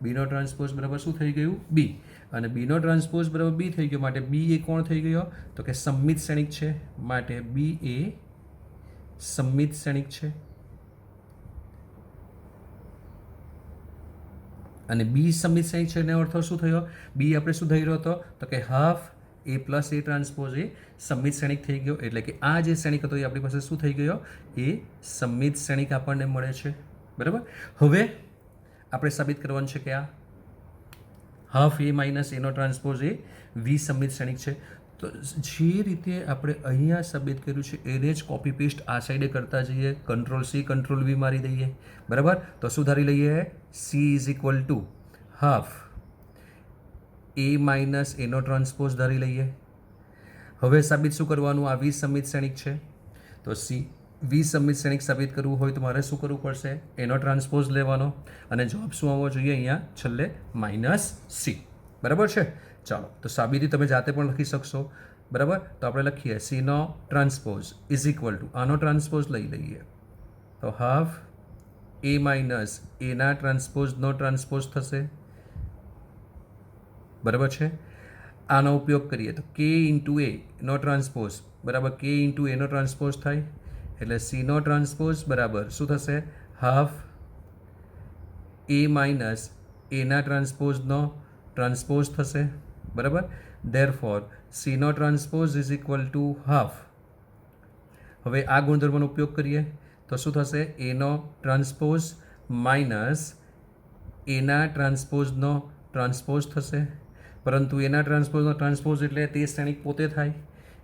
બીનો ટ્રાન્સપોઝ બરાબર શું થઈ ગયું? બી. અને બીનો ટ્રાન્સપોઝ બરાબર બી થઈ ગયો, માટે બી એ કોણ થઈ ગયો? તો કે સમમિત શ્રેણિક છે, માટે બી એ સમમિત શ્રેણિક છે. અને બી સમમિત શ્રેણિક છે એનો અર્થ શું થયો? બી આપણે શું થઈ રહ્યો હતો? તો કે half A plus A transpose એ સમમિત શ્રેણિક થઈ ગયો, એટલે કે આ જે શ્રેણિક હતો એ આપણી પાસે શું થઈ ગયો? એ સમમિત શ્રેણિક આપણને મળે છે, બરાબર? હવે આપણે સાબિત કરવાનું છે કે આ હાફ એ માઇનસ એનો ટ્રાન્સપોઝ એ વિસમિત શ્રેણિક છે. તો જે રીતે આપણે અહીંયા સાબિત કર્યું છે એને જ કોપી પેસ્ટ આ સાઈડે કરતા જઈએ, કંટ્રોલ સી કંટ્રોલ વી મારી દઈએ, બરાબર? તો શું ધારી લઈએ? C is equal to half A minus એનો ટ્રાન્સપોઝ ધારી લઈએ. હવે સાબિત શું કરવાનું? આ વિસમિત શ્રેણિક છે, તો સી વિસમિત શ્રેણિક સાબિત કરવું હોય તો મારે શું કરવું પડશે? એનો ટ્રાન્સપોઝ લેવાનો, અને જવાબ શું આવવો જોઈએ? અહીંયા છેલ્લે માઇનસ સી, બરાબર છે? ચાલો, તો સાબિતી તમે જાતે પણ લખી શકશો, બરાબર? તો આપણે લખીએ સીનો ટ્રાન્સપોઝ ઇઝ ઇક્વલ ટુ આનો ટ્રાન્સપોઝ લઈ લઈએ તો હાફ એ માઇનસ એના ટ્રાન્સપોઝનો ટ્રાન્સપોઝ થશે, બરાબર છે? આનો ઉપયોગ કરીએ તો કે ઇન્ટુ એ નો ટ્રાન્સપોઝ બરાબર કે ઇન્ટુ એનો ટ્રાન્સપોઝ થાય, એટલે સીનો ટ્રાન્સપોઝ બરાબર શું થશે? હાફ એ માઇનસ એના ટ્રાન્સપોઝનો ટ્રાન્સપોઝ થશે, બરાબર? ધેરફોર સીનો transpose is equal to half. હવે આ ગુણધર્મનો ઉપયોગ કરીએ તો શું થશે? એનો ટ્રાન્સપોઝ માઇનસ એના ટ્રાન્સપોઝનો ટ્રાન્સપોઝ થશે, પરંતુ એના ટ્રાન્સપોઝનો ટ્રાન્સપોઝ એટલે તે શ્રેણિક પોતે થાય,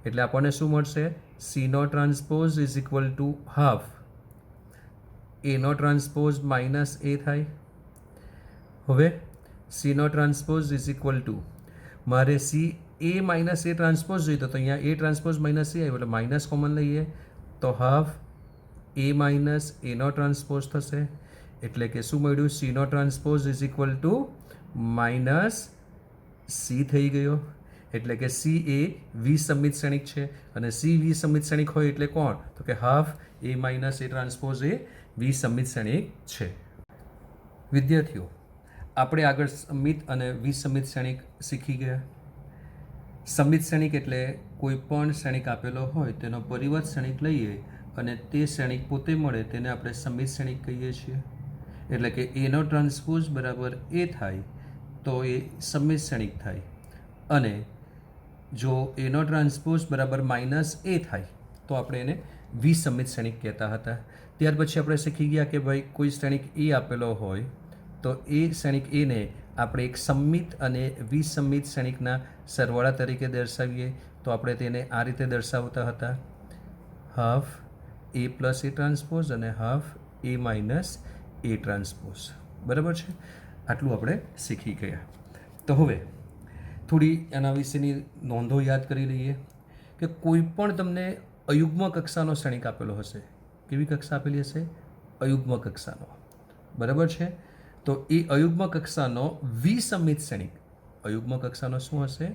એટલે આપણને શું મળશે? સીનો transpose is equal to half એનો ટ્રાન્સપોઝ માઇનસ એ થાય. હવે સીનો ટ્રાન્સપોઝ ઇઝ ઇક્વલ ટુ મારે C A minus A transpose જોઈતો તો અહીંયા એ ટ્રાન્સપોઝ માઇનસ એ આવ્યો, એટલે માઇનસ કોમન લઈએ તો હાફ એ માઇનસ એનો ટ્રાન્સપોઝ થશે, એટલે કે શું મળ્યું? સીનો transpose is equal to minus C થઈ ગયો, એટલે કે સી એ વિસમિત શ્રેણિક છે, અને સી વિસમિત શ્રેણિક હોય એટલે કોણ? તો કે half A minus A transpose એ વિસમિત શ્રેણિક છે. વિદ્યાર્થીઓ, આપણે આગળ સમિત અને વિસમિત શ્રેણિક શીખી ગયા. સમિત શ્રેણિક એટલે કોઈ પણ શ્રેણિક આપેલો હોય તેનો પરિવર્ત શ્રેણિક લઈએ અને તે શ્રેણિક પોતે મળે તેને આપણે સમિત શ્રેણિક કહીએ છીએ. એટલે કે એનો ટ્રાન્સપોઝ બરાબર એ થાય તો એ સમિત શ્રેણિક થાય, અને જો એનો ટ્રાન્સપોઝ બરાબર માઇનસ એ થાય તો આપણે એને વિસમિત શ્રેણિક કહેતા હતા. ત્યાર પછી આપણે શીખી ગયા કે ભાઈ કોઈ શ્રેણિક એ આપેલો હોય તો એ શ્રેણિક એને આપણે એક સમિત અને વિસમિત શ્રેણિકના સરવાળા તરીકે દર્શાવીએ તો આપણે તેને આ રીતે દર્શાવતા હતા: half A plus A transpose અને half A minus A transpose. બરાબર છે? આટલું આપણે શીખી ગયા. તો હવે થોડી એના વિશેની નોંધો યાદ કરી લઈએ કે કોઈ પણ તમને અયુગ્મ કક્ષાનો શ્રેણિક આપેલો હશે. કેવી કક્ષા આપેલી હશે? અયુગ્મ કક્ષાનો. બરાબર છે? તો એ અયુગ્મ કક્ષાનો વિસમિત શ્રેણિક, અયુગ્મ કક્ષાનો શું હશે?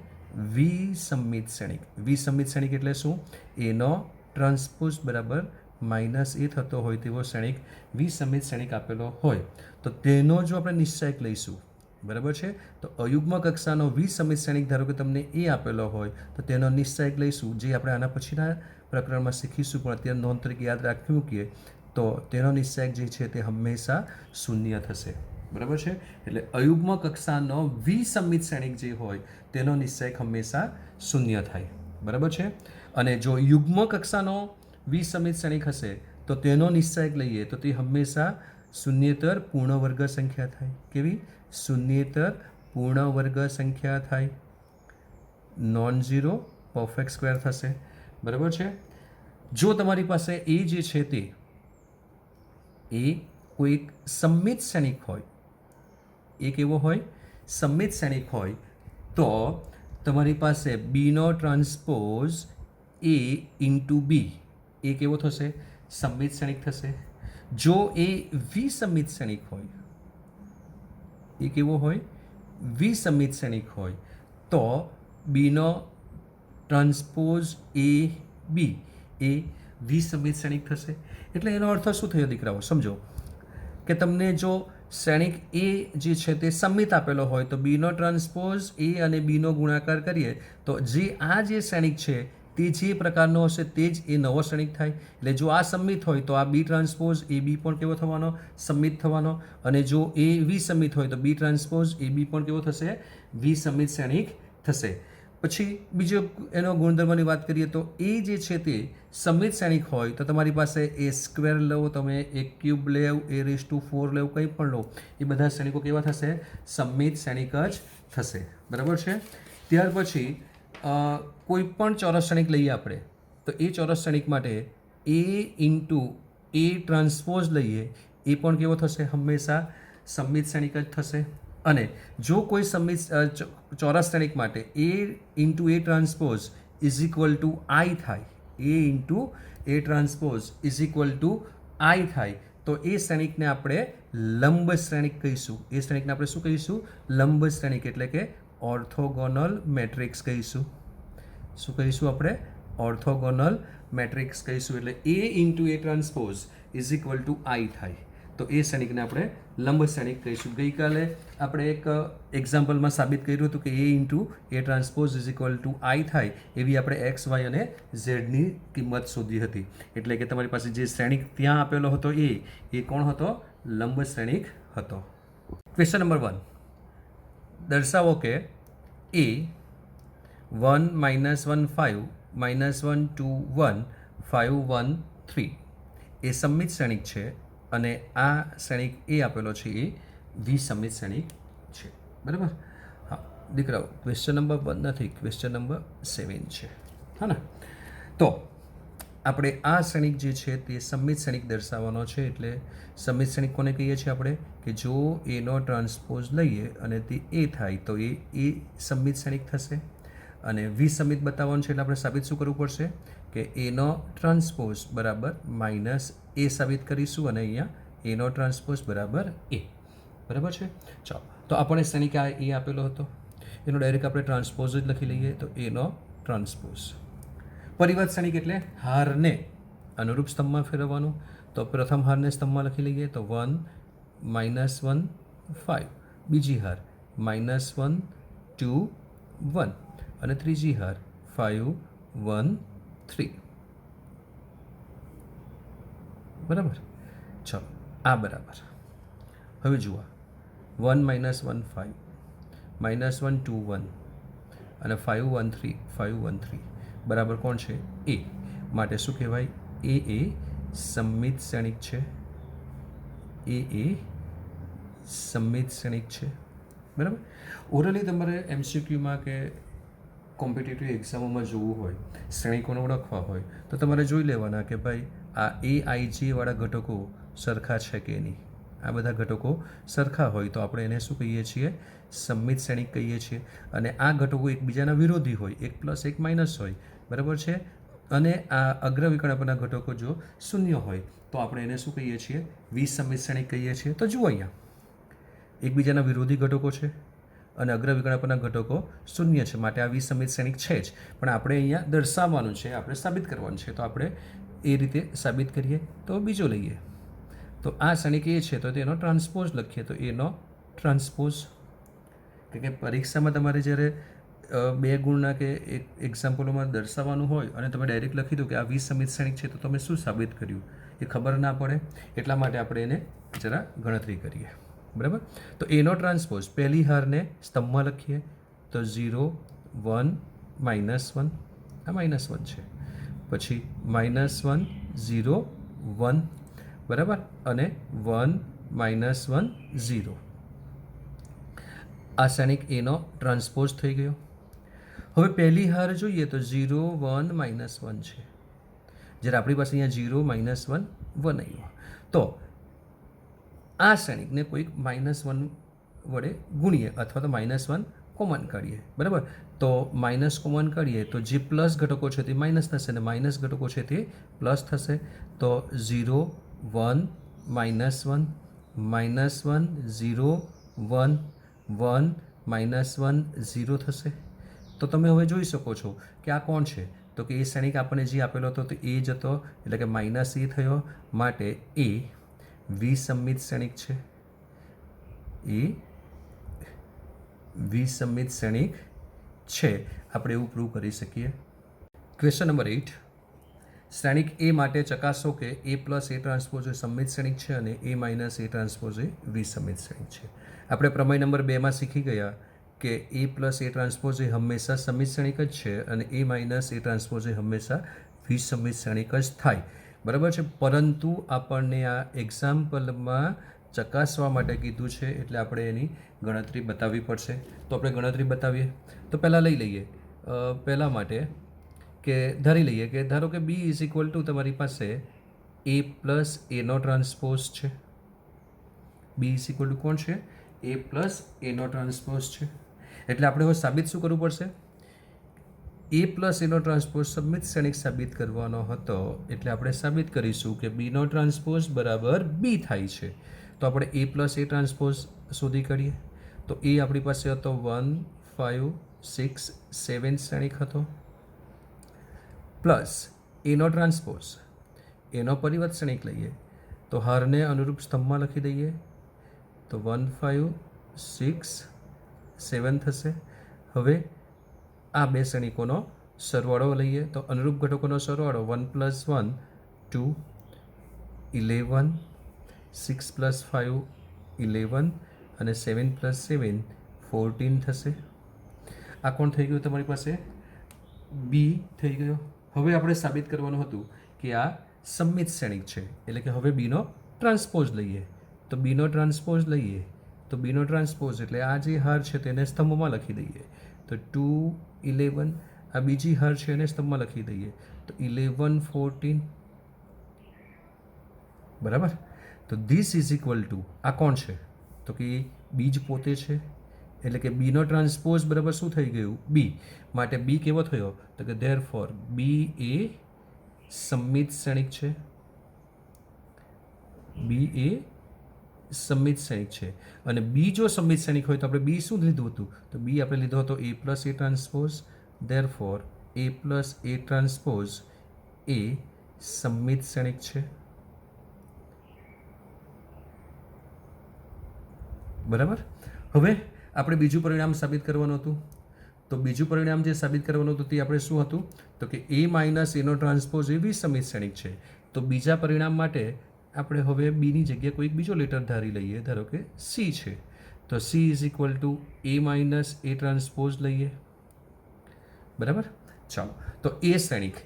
વિસમિત શ્રેણિક. વિસમિત શ્રેણિક એટલે શું? એનો ટ્રાન્સપોઝ બરાબર માઇનસ એ થતો હોય તેવો શ્રેણિક વિસમિત શ્રેણિક આપેલો હોય તો તેનો જો આપણે નિશ્ચયક લઈશું, બરાબર છે, તો અયુગ્મ કક્ષાનો વિસમિત શ્રેણિક ધારો કે તમને એ આપેલો હોય તો તેનો નિશ્ચયક લઈશું, જે આપણે આના પછીના પ્રકરણમાં શીખીશું, પણ અત્યારે નોંધ તરીકે યાદ રાખી મૂકીએ તો તેનો નિશ્ચયક જે છે તે હંમેશા શૂન્ય થશે. બરાબર છે? એટલે અયુગ્મ કક્ષાનો વિસમિત શ્રેણિક જે હોય તેનો નિશ્ચયક હંમેશા શૂન્ય થાય. બરાબર છે? અને જો યુગ્મ કક્ષાનો વિસમિત શ્રેણિક હશે તો તેનો નિશ્ચયક લઈએ તો તે હંમેશા શૂન્યેતર પૂર્ણ વર્ગ સંખ્યા થાય. કેવી? શૂન્યેતર પૂર્ણ વર્ગ સંખ્યા થાય. નોન ઝીરો પરફેક્ટ સ્ક્વેર થશે. બરાબર છે? જો તમારી પાસે એ જે છે તે એ કોઈ સમમિત શ્રેણિક હોય, એ કેવો હોય? સમમિત શ્રેણિક હોય તો તમારી પાસે બીનો ટ્રાન્સપોઝ એ ઇન્ટુ બી એ કેવો થશે? સમમિત શ્રેણિક થશે. જો એ વિસમિત શ્રેણિક હોય, એ કેવો હોય? વિસમિત શ્રેણિક હોય તો બીનો ટ્રાન્સપોઝ એ બી એ વિસમિત શ્રેણિક થશે. એટલે એનો અર્થ શું થયો દીકરાઓ? સમજો કે તમને જો શ્રેણિક એ જે છે તે સમમિત આપેલો હોય તો બીનો ટ્રાન્સપોઝ એ અને બીનો ગુણાકાર કરીએ તો જે આ જે શ્રેણિક છે તે જે પ્રકારનો હશે તે જ એ નવો શ્રેણિક થાય. એટલે જો આ સમમિત હોય તો આ બી ટ્રાન્સપોઝ એ બી પણ કેવો થવાનો? સમમિત થવાનો. અને જો એ વિસમિત હોય તો બી ટ્રાન્સપોઝ એ બી પણ કેવો થશે? વિસમિત શ્રેણિક થશે. પછી બીજો એનો ગુણધર્મની વાત કરીએ તો એ જે છે તે સમમિત શ્રેણિક હોય તો તમારી પાસે એ સ્ક્વેર લો, તમે એ ક્યુબ લેવ, એ રેઝ ટુ 4 લેવ, કંઈ પણ લો, એ બધા શ્રેણિકો કેવા થશે? સમમિત શ્રેણિક જ થશે. બરાબર છે? ત્યાર પછી કોઈ પણ ચોરસ શ્રેણિક લઈએ આપણે તો એ ચોરસ શ્રેણિક માટે એ ઇન્ટુ એ ટ્રાન્સપોઝ લઈએ એ પણ કેવો થશે? હંમેશા સમમિત શ્રેણિક જ થશે. અને જો કોઈ સમમિત ચોરસ શ્રેણિક માટે A into A transpose is equal to I થાય, A into A transpose is equal to I થાય તો એ શ્રેણિકને આપણે લંબ શ્રેણિક કહીશું. એ શ્રેણિકને આપણે શું કહીશું? લંબ શ્રેણિક, એટલે કે ઓર્થોગોનલ મેટ્રિક્સ કહીશું. શું કહીશું આપણે? ઓર્થોગોનલ મેટ્રિક્સ કહીશું. એટલે A into A transpose is equal to I થાય તો એ શ્રેણિકને આપણે લંબ શ્રેણિક કહીશું. ગઈકાલે આપણે એક એક્ઝામ્પલમાં સાબિત કર્યું હતું કે A into A transpose is equal to I થાય એવી આપણે એક્સ, વાય અને ઝેડની કિંમત શોધી હતી. એટલે કે તમારી પાસે જે શ્રેણિક ત્યાં આપેલો હતો એ કોણ હતો? લંબ શ્રેણિક હતો. ક્વેશ્ચન નંબર 1, દર્શાવો કે એ 1 -1 5 -1 2 1 5 1 3 એ સમમિત શ્રેણિક છે અને આ શ્રેણિક એ આપેલો છે એ વિસમિત શ્રેણિક છે. બરાબર? હા દીકરાઓ, ક્વેશ્ચન નંબર 1 નથી, ક્વેશ્ચન નંબર 7 છે. હા ને? તો આપણે આ શ્રેણિક જે છે તે સમમિત શ્રેણિક દર્શાવવાનો છે. એટલે સમમિત શ્રેણિક કોને કહીએ છીએ આપણે? કે જો એનો ટ્રાન્સપોઝ લઈએ અને તે એ થાય તો એ સમમિત શ્રેણિક થશે. અને વિસમિત બતાવવાનું છે એટલે આપણે સાબિત શું કરવું પડશે? કે એનો ટ્રાન્સપોઝ બરાબર માઇનસ એ સાબિત કરીશું અને અહીંયા એનો ટ્રાન્સપોઝ બરાબર એ. બરાબર છે? ચાલો, તો આપણે શ્રેણિક આ એ આપેલો હતો એનો ડાયરેક્ટ આપણે ટ્રાન્સપોઝ જ લખી લઈએ તો એનો ટ્રાન્સપોઝ. પરિવર્ત શ્રેણિક એટલે હારને અનુરૂપ સ્તંભમાં ફેરવવાનું. તો પ્રથમ હારને સ્તંભમાં લખી લઈએ તો 1 -1 5 બીજી હાર -1 2 1 અને ત્રીજી હાર 5 1 3. બરાબર. ચલો આ બરાબર. હવે જુઓ 1 - 1 5 -1 2 1 અને 5 1 3 5 1 3 બરાબર કોણ છે? એ. માટે શું કહેવાય? એ સમમિત શ્રેણિક છે. એ સમમિત શ્રેણિક છે. બરાબર. ઓરલી તમારે એમસીક્યુમાં કે કોમ્પિટિટિવ એક્ઝામોમાં જોવું હોય, શ્રેણિકોને ઓળખવા હોય તો તમારે જોઈ લેવાના કે ભાઈ આ AIJ વાળા ઘટકો સરખા છે કે નહીં. આ બધા ઘટકો સરખા હોય તો આપણે એને શું કહીએ છીએ? સમમિત શ્રેણિક કહીએ છીએ. અને આ ઘટકો એકબીજાના વિરોધી હોય, 1 + 1 - હોય, બરાબર છે. અને આ અગ્રવિકર્ણ પરના ઘટકો જો શૂન્ય હોય તો આપણે એને શું કહીએ છીએ? વિસમિત શ્રેણિક કહીએ છીએ. તો જુઓ અહીંયા એકબીજાના વિરોધી ઘટકો છે અને અગ્રવિકર્ણ પરના ઘટકો શૂન્ય છે, માટે આ વિસમિત શ્રેણિક છે જ. પણ આપણે અહીંયા દર્શાવવાનું છે, આપણે સાબિત કરવાનું છે, તો આપણે એ રીતે સાબિત કરીએ. તો બીજો લઈએ તો આ શ્રેણિક એ છે તો તેનો ટ્રાન્સપોઝ લખીએ. તો એનો ટ્રાન્સપોઝ, કે પરીક્ષામાં તમારે જ્યારે 2 ગુણના કે એક્ઝામ્પલોમાં દર્શાવવાનું હોય અને તમે ડાયરેક્ટ લખી દો કે આ વિસમિત શ્રેણિક છે તો તમે શું સાબિત કર્યું એ ખબર ના પડે. એટલા માટે આપણે એને જરા ગણતરી કરીએ. બરાબર. તો એનો ટ્રાન્સપોઝ પહેલી હારને સ્તંભમાં લખીએ તો 0 1 -1 આ -1 છે, પછી -1 0 1 બરાબર અને 1 -1 0. આ શ્રેણિક એનો ટ્રાન્સપોઝ થઈ ગયો. હવે પહેલી હાર જોઈએ તો 0 1 -1 છે, જ્યારે આપણી પાસે અહીંયા 0 -1 1 આવ્યો. તો આ શ્રેણિકને કોઈક -1 વડે ગુણીએ અથવા તો -1 કોમન કાઢીએ. બરાબર. તો માઇનસ કોમન કાઢીએ તો જે પ્લસ ઘટકો છે તે માઇનસ થશે અને માઇનસ ઘટકો છે તે પ્લસ થશે. તો 0 1 -1 -1 0 1 1 -1 0 થશે. તો તમે હવે જોઈ શકો છો કે આ કોણ છે? તો કે એ શ્રેણિક આપણને જે આપેલો હતો તો એ જ હતો, એટલે કે -e થયો. માટે એ વિસમિત શ્રેણિક છે. એ વિસમિત શ્રેણિક છે. આપણે એવું પ્રૂવ કરી શકીએ. Question number 8. શ્રેણિક એ માટે ચકાસો કે A + A ટ્રાન્સપોઝ એ સમમિત શ્રેણિક છે અને A - A ટ્રાન્સપોઝ એ વિસમિત શ્રેણિક છે. આપણે પ્રમેય નંબર 2માં શીખી ગયા કે A + A ટ્રાન્સપોઝ એ હંમેશા સમમિત શ્રેણિક જ છે અને A - A ટ્રાન્સપોઝ એ હંમેશા વિસમિત શ્રેણિક જ થાય. બરાબર છે. પરંતુ આપણને આ એક્ઝામ્પલમાં ચકાસવા માટે કીધું છે એટલે આપણે એની ગણતરી બતાવવી પડશે. તો આપણે ગણતરી બતાવીએ. તો પહેલાં લઈ લઈએ પહેલાં માટે કે ધારી લઈએ કે ધારો કે B = તમારી પાસે A + A નો ટ્રાન્સપોઝ છે. B = કોણ છે? A + A નો ટ્રાન્સપોઝ છે. એટલે આપણે હવે સાબિત શું કરવું પડશે? A + A નો ટ્રાન્સપોઝ સમમિત શ્રેણિક સાબિત કરવાનો હતો, એટલે આપણે સાબિત કરીશું કે B નો ટ્રાન્સપોઝ બરાબર B થાય છે. તો આપણે A + A ટ્રાન્સપોઝ શોધી કાઢીએ. તો એ આપણી પાસે હતો 1 5 6 7 શ્રેણિક હતો, પ્લસ એનો ટ્રાન્સપોઝ એનો પરિવર્ત શ્રેણિક લઈએ તો હારને અનુરૂપ સ્તંભમાં લખી દઈએ તો 1 5 6 7 થશે. હવે આ બે શ્રેણિકોનો સરવાળો લઈએ તો અનુરૂપ ઘટકોનો સરવાળો 1 + 1 2 11 6 + 5 11 અને 7 + 7 14 થશે. આ કોણ થઈ ગયું તમારી પાસે? B થઈ ગયો. હવે આપણે સાબિત કરવાનું હતું કે આ સમમિત શ્રેણિક છે, એટલે કે હવે B નો ટ્રાન્સપોઝ લઈએ. તો B નો ટ્રાન્સપોઝ લઈએ તો B નો ટ્રાન્સપોઝ એટલે આ જે હાર છે તેને સ્તંભમાં લખી દઈએ તો 2 11. આ બીજી હાર છે એને સ્તંભમાં લખી દઈએ તો 11 14. બરાબર. તો ધીસ = આ કોણ છે? તો કે B જ પોતે છે, એટલે કે B નો ટ્રાન્સપોઝ બરાબર શું થઈ ગયું? B. માટે B કેવો થયો? તો કે ધેરફોર B એ સમમિત શ્રેણિક છે. B એ સમમિત શ્રેણિક છે અને B જો સમમિત શ્રેણિક હોય તો આપણે B શું લીધું હતું? તો B આપણે લીધો હતો A + A transpose. Therefore A + A transpose એ સમમિત શ્રેણિક છે. બરાબર. હવે આપણે બીજું પરિણામ સાબિત કરવાનું હતું, તો બીજું પરિણામ જે સાબિત કરવાનું હતું તે આપણે શું હતું, તો કે એ માઇનસ એનો ટ્રાન્સપોઝ એ વિસંમિત શ્રેણિક છે. તો બીજા પરિણામ માટે આપણે હવે બીની જગ્યાએ કોઈક બીજો લેટર ધારી લઈએ, ધારો કે સી છે, તો C is equal to A minus A transpose લઈએ. બરાબર. ચાલો, તો એ શ્રેણિક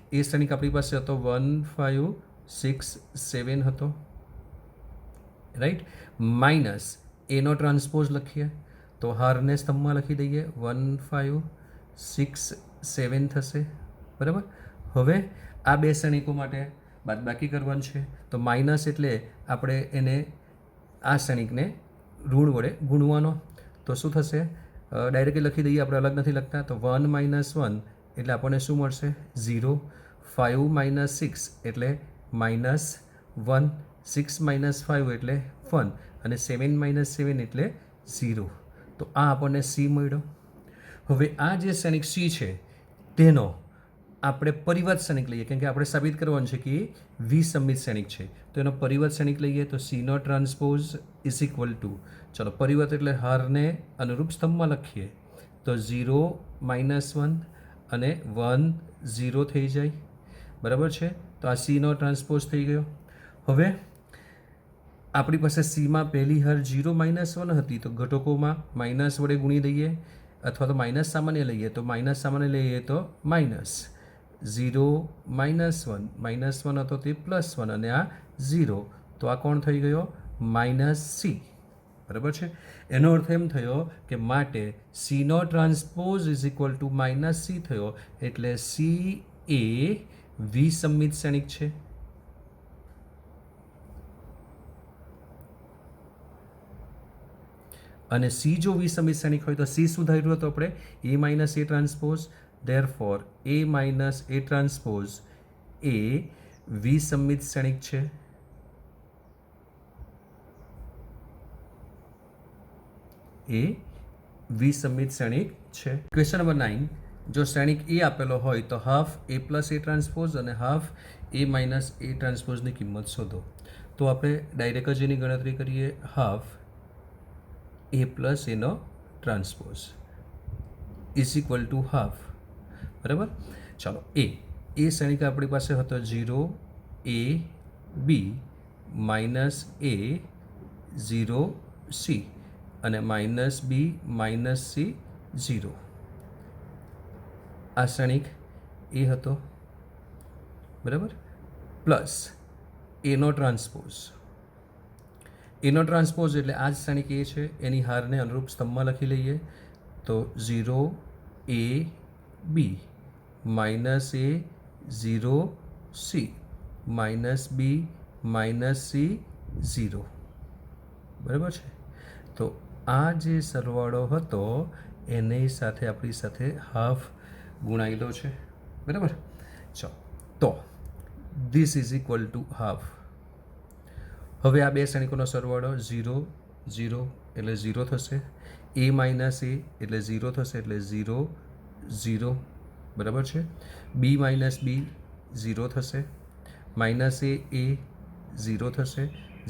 આપણી પાસે હતો 1 5 6 7 હતો, રાઈટ. માઇનસ એનો ટ્રાન્સપોઝ લખીએ તો હારને સ્તંભમાં લખી દઈએ, 1 5 6 7 થશે. બરાબર. હવે આ બે શ્રેણિકો માટે બાદબાકી કરવાનું છે, તો માઇનસ એટલે આપણે એને આ શ્રેણિકને ઋણ વડે ગુણવાનો, તો શું થશે, ડાયરેક્ટલી લખી દઈએ, આપણે અલગ નથી લખતા. તો 1 માઇનસ 1 એટલે આપણને શું મળશે, 0. 5 માઇનસ 6 એટલે -1, 6 માઇનસ 5 એટલે 1 અને 7 માઇનસ 7 એટલે 0. તો આ આપણને સી મળ્યો. હવે આ જે શ્રેણિક સી છે તેનો આપણે પરિવર્ત શ્રેણિક લઈએ, કેમ કે આપણે સાબિત કરવાનું છે કે એ વિસંમિત શ્રેણિક છે, તો એનો પરિવર્ત શ્રેણિક લઈએ. તો સીનો ટ્રાન્સપોઝ ઇઝ ઇક્વલ ટુ, ચલો પરિવર્ત એટલે હારને અનુરૂપ સ્તંભમાં લખીએ, તો 0 -1 અને 1 0 થઈ જાય. બરાબર છે. તો આ સીનો ટ્રાન્સપોઝ થઈ ગયો. હવે આપણી પાસે સીમાં પહેલી હાર 0 -1 હતી, તો ઘટકોમાં માઇનસ વડે ગુણી દઈએ, અથવા તો માઇનસ સામાન્ય લઈએ, તો માઇનસ સામાન્ય લઈએ તો માઇનસ 0 -1 હતો તે +1 અને આ 0, તો આ કોણ થઈ ગયો, -c. બરાબર છે. એનો અર્થ એમ થયો કે માટે સીનો transpose is equal to -c થયો, એટલે સી એ વિસંમિત શ્રેણિક છે. અને સી જો વિસંમિત શ્રેણિક હોય તો સી શું ધાર્યું હતું આપણે, એ minus A transpose. Therefore A minus A transpose એ વિસંમિત શ્રેણિક છે. એ વિસંમિત શ્રેણિક છે. ક્વેશ્ચન નંબર 9, જો શ્રેણિક એ આપેલો હોય તો half A plus A transpose અને હાફ એ માઇનસ એ ટ્રાન્સપોઝની કિંમત શોધો. તો આપણે ડાયરેક્ટ જ એની ગણતરી કરીએ, હાફ એ પ્લસ એનો transpose is equal to half. બરાબર. ચાલો, એ શ્રેણિક આપણી પાસે હતો 0 a b -a 0 c અને -b -c 0. આ શ્રેણિક એ હતો. બરાબર. પ્લસ એનો ટ્રાન્સપોઝ, એનો ટ્રાન્સપોઝ એટલે આ જ શ્રેણિક એ છે, એની હારને અનુરૂપ સ્તંભમાં લખી લઈએ, તો 0 a b -a 0 c -b -c 0. બરાબર છે. તો આ જે સરવાળો હતો એની સાથે આપણી સાથે હાફ ગુણાયેલો છે. બરાબર. ચાલો, તો this is equal to half. હવે આ બે શ્રેણિકોનો સરવાળો 0 0 એટલે 0 થશે, a માઇનસ એ એટલે 0 થશે, એટલે 0 0. બરાબર છે. b માઇનસ b 0 થશે, માઇનસ એ 0 થશે,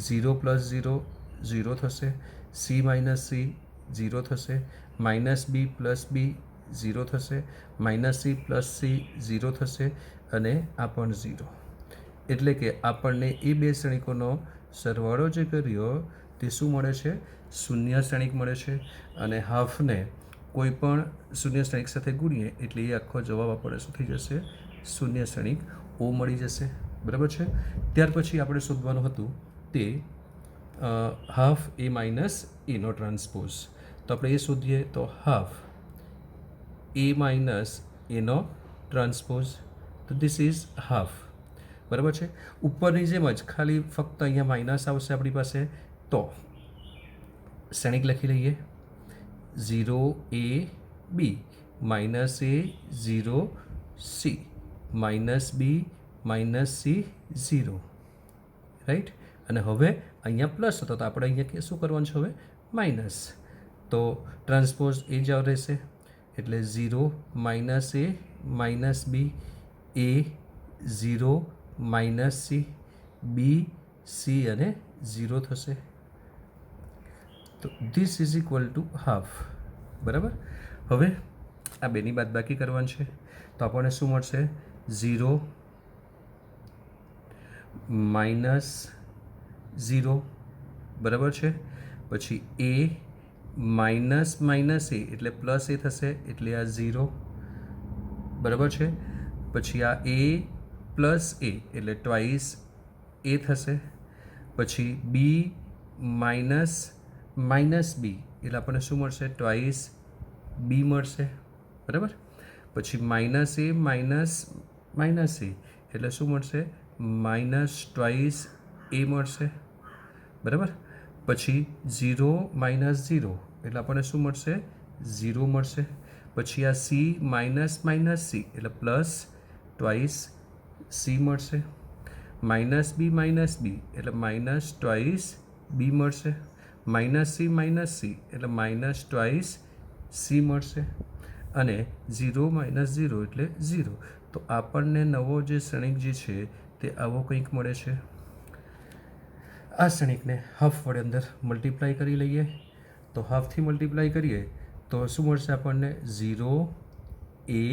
0 પ્લસ 0 0 થશે, c માઇનસ c 0 થશે, માઇનસ b પ્લસ b 0 થશે, માઇનસ c પ્લસ c 0 થશે અને આ પણ 0. એટલે કે આપણને એ બે શ્રેણિકોનો સરવાળો જે કર્યો તે શું મળે છે, શૂન્ય શ્રેણિક મળે છે. અને હાફને કોઈ પણ શૂન્ય શ્રેણિક સાથે ગુણીએ એટલે એ આખો જવાબ આપણને શું થઈ જશે, શૂન્ય શ્રેણિક ઓ મળી જશે. બરાબર છે. ત્યાર પછી આપણે શોધવાનું હતું તે હાફ એ માઇનસ એનો ટ્રાન્સપોઝ. તો આપણે એ શોધીએ, તો હાફ એ માઇનસ એનો ટ્રાન્સપોઝ, તો ધીસ ઇઝ હાફ. બરાબર છે. ઉપરની જેમ જ ખાલી ફક્ત અહીંયા માઇનસ આવશે આપણી પાસે, તો શ્રેણિક લખી લઈએ, 0 a b -a 0 c -b -c 0. Right. અને હવે અહીંયા પ્લસ હતો તો આપણે અહીંયા શું કરવાનું છે, હવે માઇનસ. તો ટ્રાન્સપોઝ એ જ રહેશે, એટલે 0 -a -b a 0 -c b c અને 0 થશે. તો this is equal to half. બરાબર. હવે આ બેની બાદબાકી કરવાની છે તો આપણને શું મળશે? 0 માઇનસ 0. બરાબર છે. પછી એ માઇનસ માઇનસ એ એટલે પ્લસ એ થશે એટલે આ 0. બરાબર છે. પછી આ એ પ્લસ એ એટલે ટ્વાઇસ એ થશે. પછી બી માઇનસ માઇનસ બી એટલે આપણને શું મળશે? ટ્વાઇસ બી મળશે. બરાબર. પછી માઇનસ એ માઇનસ માઇનસ એ એટલે શું મળશે? માઇનસ ટ્વાઇસ એ મળશે. બરાબર. પછી 0 માઇનસ 0 એટલે આપણને શું મળશે? 0 મળશે. પછી આ સી માઇનસ માઇનસ સી એટલે પ્લસ ટ્વાઇસ સી મળશે. માઇનસ બી એટલે માઇનસ ટ્વાઇસ બી મળશે. માઇનસ સી એટલે માઇનસ ટ્વાઇસ સી મળશે. અને 0 માઇનસ 0 એટલે 0. તો આપણને નવો જે ક્ષણિક જે છે તે આવો કંઈક મળે છે. આ ક્ષણિકને હાફ વડે અંદર મલ્ટીપ્લાય કરી લઈએ તો હાફથી મલ્ટીપ્લાય કરીએ તો શું મળશે આપણને? 0 એ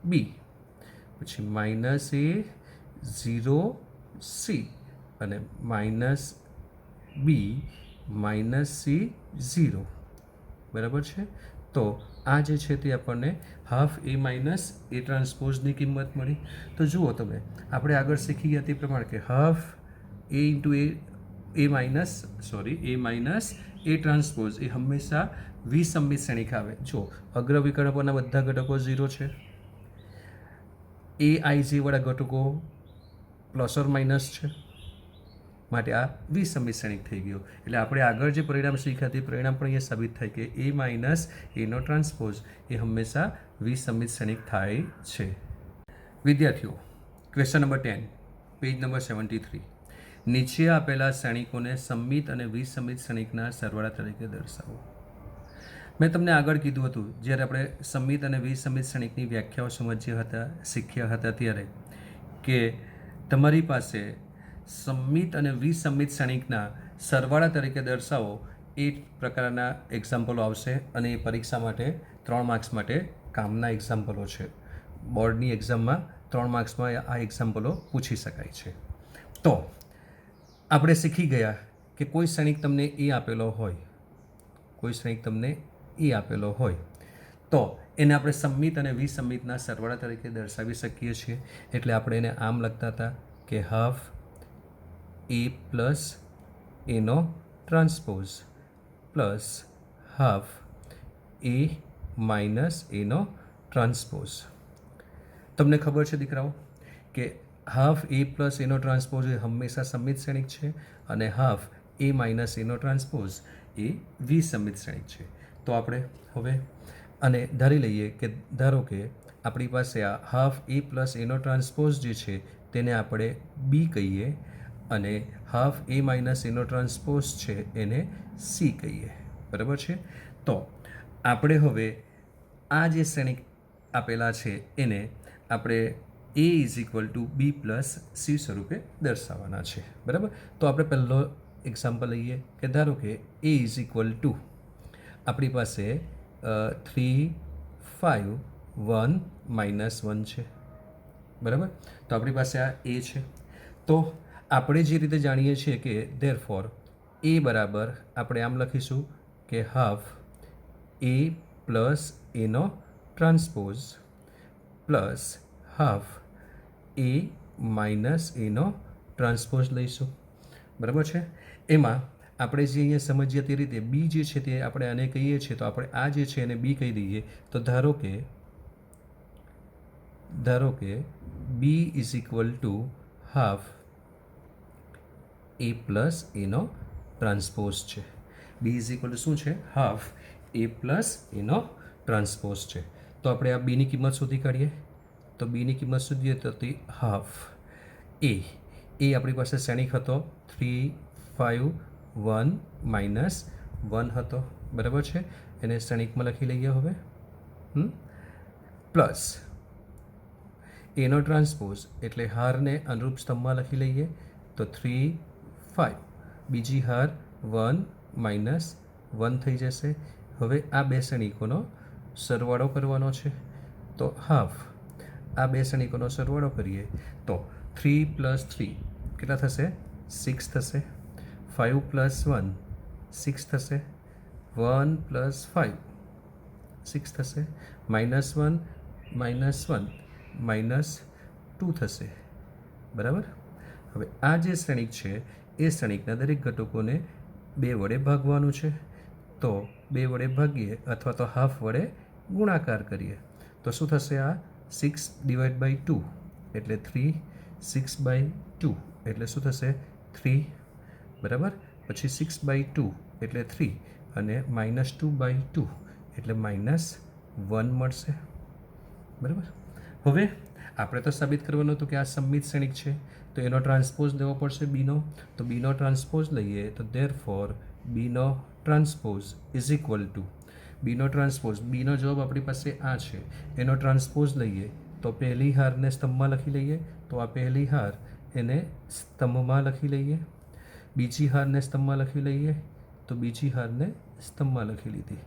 બી. પછી માઇનસ એ 0 સી અને માઇનસ બી માઇનસ સી 0. બરાબર છે. તો આ જે છે તે આપણને હાફ એ માઇનસ એ ટ્રાન્સપોઝની કિંમત મળી. તો જુઓ તમે, આપણે આગળ શીખી ગયા તે પ્રમાણે કે half A into A minus A transpose એ હંમેશા વિસંમિત શ્રેણિક આવે. જો અગ્રવિકલ્પોના બધા ઘટકો 0 છે, એ આઈ જે વાળા ઘટકો પ્લસ ઓર માઇનસ છે, માટે આ વિસંમિત શ્રેણિક થઈ ગયો. એટલે આપણે આગળ જે પરિણામ શીખ્યા તે પરિણામ પણ અહીંયા સાબિત થાય કે એ માઇનસ એનો ટ્રાન્સપોઝ એ હંમેશા વિસંમિત શ્રેણિક થાય છે. વિદ્યાર્થીઓ, ક્વેશ્ચન નંબર 10, પેજ નંબર 73. નીચે આપેલા શ્રેણિકોને સંમિત અને વિસંમિત શ્રેણિકના સરવાળા તરીકે દર્શાવો. મેં તમને આગળ કીધું હતું જ્યારે આપણે સંમિત અને વિસંમિત શ્રેણિકની વ્યાખ્યાઓ શીખ્યા હતા ત્યારે કે તમારી પાસે સંમિત અને વિસંમિત શ્રેણિકના સરવાળા તરીકે દર્શાવો એ પ્રકારના એક્ઝામ્પલો આવશે અને એ પરીક્ષા માટે 3 માર્ક્સ માટે કામના એક્ઝામ્પલો છે. બોર્ડની એક્ઝામમાં 3 માર્ક્સમાં આ એક્ઝામ્પલો પૂછી શકાય છે. તો આપણે શીખી ગયા કે કોઈ શ્રેણિક તમને એ આપેલો હોય તો એને આપણે સંમિત અને વિસંમિતના સરવાળા તરીકે દર્શાવી શકીએ છીએ. એટલે આપણે એને આમ લખતા હતા કે હાફ એ પ્લસ એનો transpose plus half A minus એનો ટ્રાન્સપોઝ. તમને ખબર છે દીકરાઓ કે હાફ એ પ્લસ એનો ટ્રાન્સપોઝ એ હંમેશા સંમિત શ્રેણિક છે અને હાફ એ માઇનસ એનો ટ્રાન્સપોઝ એ વિસંમિત શ્રેણિક છે. તો આપણે હવે અને ધારી લઈએ કે ધારો કે આપણી પાસે આ હાફ એ પ્લસ એનો ટ્રાન્સપોઝ જે છે તેને આપણે બી કહીએ અને હાફ એ માઇનસ એનો ટ્રાન્સપોઝ છે એને સી કહીએ. બરાબર છે. તો આપણે હવે આ જે શ્રેણિક આપેલા છે એને આપણે A is equal to B plus C સ્વરૂપે દર્શાવવાના છે. બરાબર. તો આપણે પહેલો એક્ઝામ્પલ લઈએ કે ધારો કે એ ઇઝ ઇક્વલ ટુ આપણી પાસે 3 5 1 -1 છે. બરાબર. તો આપણી પાસે આ એ છે. તો આપણે જે રીતે જાણીએ છીએ કે ધેરફોર એ બરાબર આપણે આમ લખીશું કે હાફ એ પ્લસ એનો transpose plus half A minus એનો ટ્રાન્સપોઝ લઈશું. બરાબર છે. એમાં આપણે જે અહીંયા સમજીએ તે રીતે બી જે છે તે આપણે આને કહીએ છીએ તો આપણે આ જે છે એને બી કહી દઈએ. તો ધારો કે B is equal to half A plus એનો ટ્રાન્સપોઝ છે. બી ઇઝ ઇક્વલ ટુ શું છે? હાફ એ પ્લસ એનો ટ્રાન્સપોઝ છે. તો આપણે આ બીની કિંમત શોધી કાઢીએ. તો બીની કિંમત શોધીએ તો તે હાફ એ આપણી પાસે શ્રેણિક હતો 3 5 1 -1 હતો. બરાબર છે. એને શ્રેણિકમાં લખી લઈએ હવે. પ્લસ એનો ટ્રાન્સપોઝ એટલે હારને અનુરૂપ સ્તંભમાં લખી લઈએ તો 3 5 બીજી હાર 1 -1 થઈ જશે. હવે આ બે શ્રેણિકોનો સરવાળો કરવાનો છે, તો હાફ. આ બે શ્રેણિકોનો સરવાળો કરીએ તો 3 + 3 કેટલા થશે? 6 થશે. 5 + 1 6 થશે. 1 + 5 6 થશે. -1 -1 -2 થશે. બરાબર. હવે આ જે શ્રેણિક છે એ શ્રેણિકના દરેક ઘટકોને 2 વડે ભાગવાનું છે. તો 2 વડે ભાગીએ અથવા તો હાફ વડે ગુણાકાર કરીએ તો શું થશે? આ 6/2 એટલે 3, 6/2 એટલે શું થશે? 3. બરાબર. પછી 6/2 એટલે 3 અને -2/2 એટલે -1 મળશે. બરાબર. હવે આપણે તો સાબિત કરવાનું હતું કે આ સમમિત શ્રેણિક છે, તો એનો ટ્રાન્સપોઝ લેવો પડશે બીનો. તો બીનો ટ્રાન્સપોઝ લઈએ તો therefore Bino transpose is equal to બીનો જવાબ આપણી પાસે આ છે. એનો ટ્રાન્સપોઝ લઈએ તો પહેલી હારને સ્તંભમાં લખી લઈએ, તો આ પહેલી હાર એને સ્તંભમાં લખી લઈએ. બીજી હારને સ્તંભમાં લખી લઈએ તો બીજી હારને સ્તંભમાં લખી લીધી.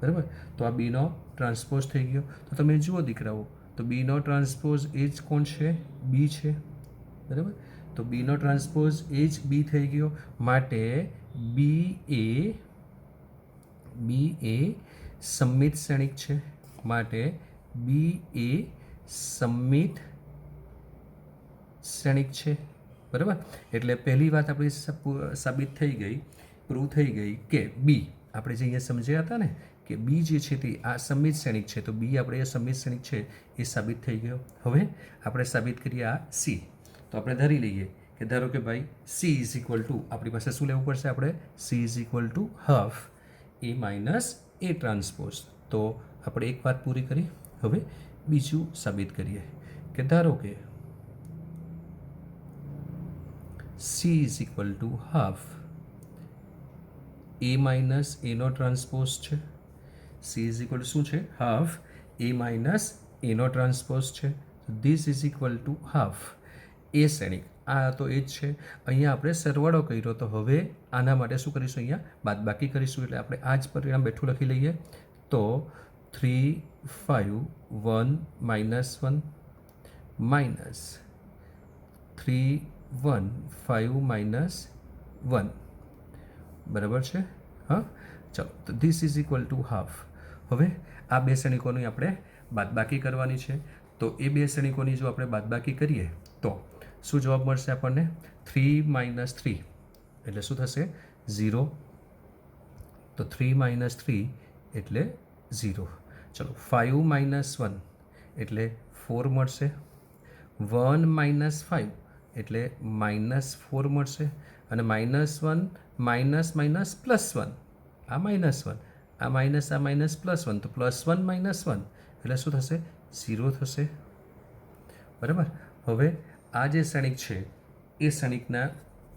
બરાબર. તો આ બીનો ટ્રાન્સપોઝ થઈ ગયો. તો તમે જુઓ દીકરાઓ, તો બીનો ટ્રાન્સપોઝ એ જ કોણ છે? બી છે. બરાબર. તો બીનો ટ્રાન્સપોઝ એ જ બી થઈ ગયો. માટે બી એ સમમિત શ્રેણિક છે. માટે બી એ સમમિત શ્રેણિક છે. બરાબર. એટલે પહેલી વાત આપણી સાબિત થઈ ગઈ, પ્રૂવ થઈ ગઈ કે બી, આપણે જે અહીંયા સમજ્યા હતા ને કે બી જે છે તે આ સમમિત શ્રેણિક છે, તો બી આપણે એ સમમિત શ્રેણિક છે એ સાબિત થઈ ગયો. હવે આપણે સાબિત કરીએ આ સી. તો આપણે ધારી લઈએ કે ધારો કે ભાઈ સી ઇઝ ઇક્વલ ટુ, આપણી પાસે શું લેવું પડશે? આપણે C is equal to half A minus A transpose. તો આપણે એક વાત પૂરી કરી. હવે બીજું સાબિત કરીએ કે ધારો કે C is equal to half A minus એનો ટ્રાન્સપોઝ છે. સી ઇઝ ઇક્વલ ટુ શું છે? હાફ એ માઇનસ એનો ટ્રાન્સપોઝ છે. This is equal to half A શ્રેણિક. આ તો એ જ છે. અહીંયા આપણે સરવાળો કર્યો, તો હવે આના માટે શું કરીશું? અહીંયા બાદબાકી કરીશું. એટલે આપણે આ જ પરિણામ બેઠું લખી લઈએ. તો 3, 5, 1 -1 -3, 1, 5 -1. બરાબર છે. હા, ચાલો. તો this is equal to half. હવે આ બે શ્રેણિકોની આપણે બાદબાકી કરવાની છે. તો એ બે શ્રેણિકોની જો આપણે બાદબાકી કરીએ તો શું જવાબ મળશે આપણને? 3 - 3 એટલે શું થશે? 0. તો 3 - 3 એટલે 0. ચલો. 5 - 1 એટલે 4 મળશે. 1 - 5 એટલે -4 મળશે. અને -1 +1 આ -1 આ માઇનસ +1 તો +1 - 1 એટલે શું થશે? 0 થશે. બરાબર. હવે આ જે શ્રેણિક છે એ શ્રેણિકના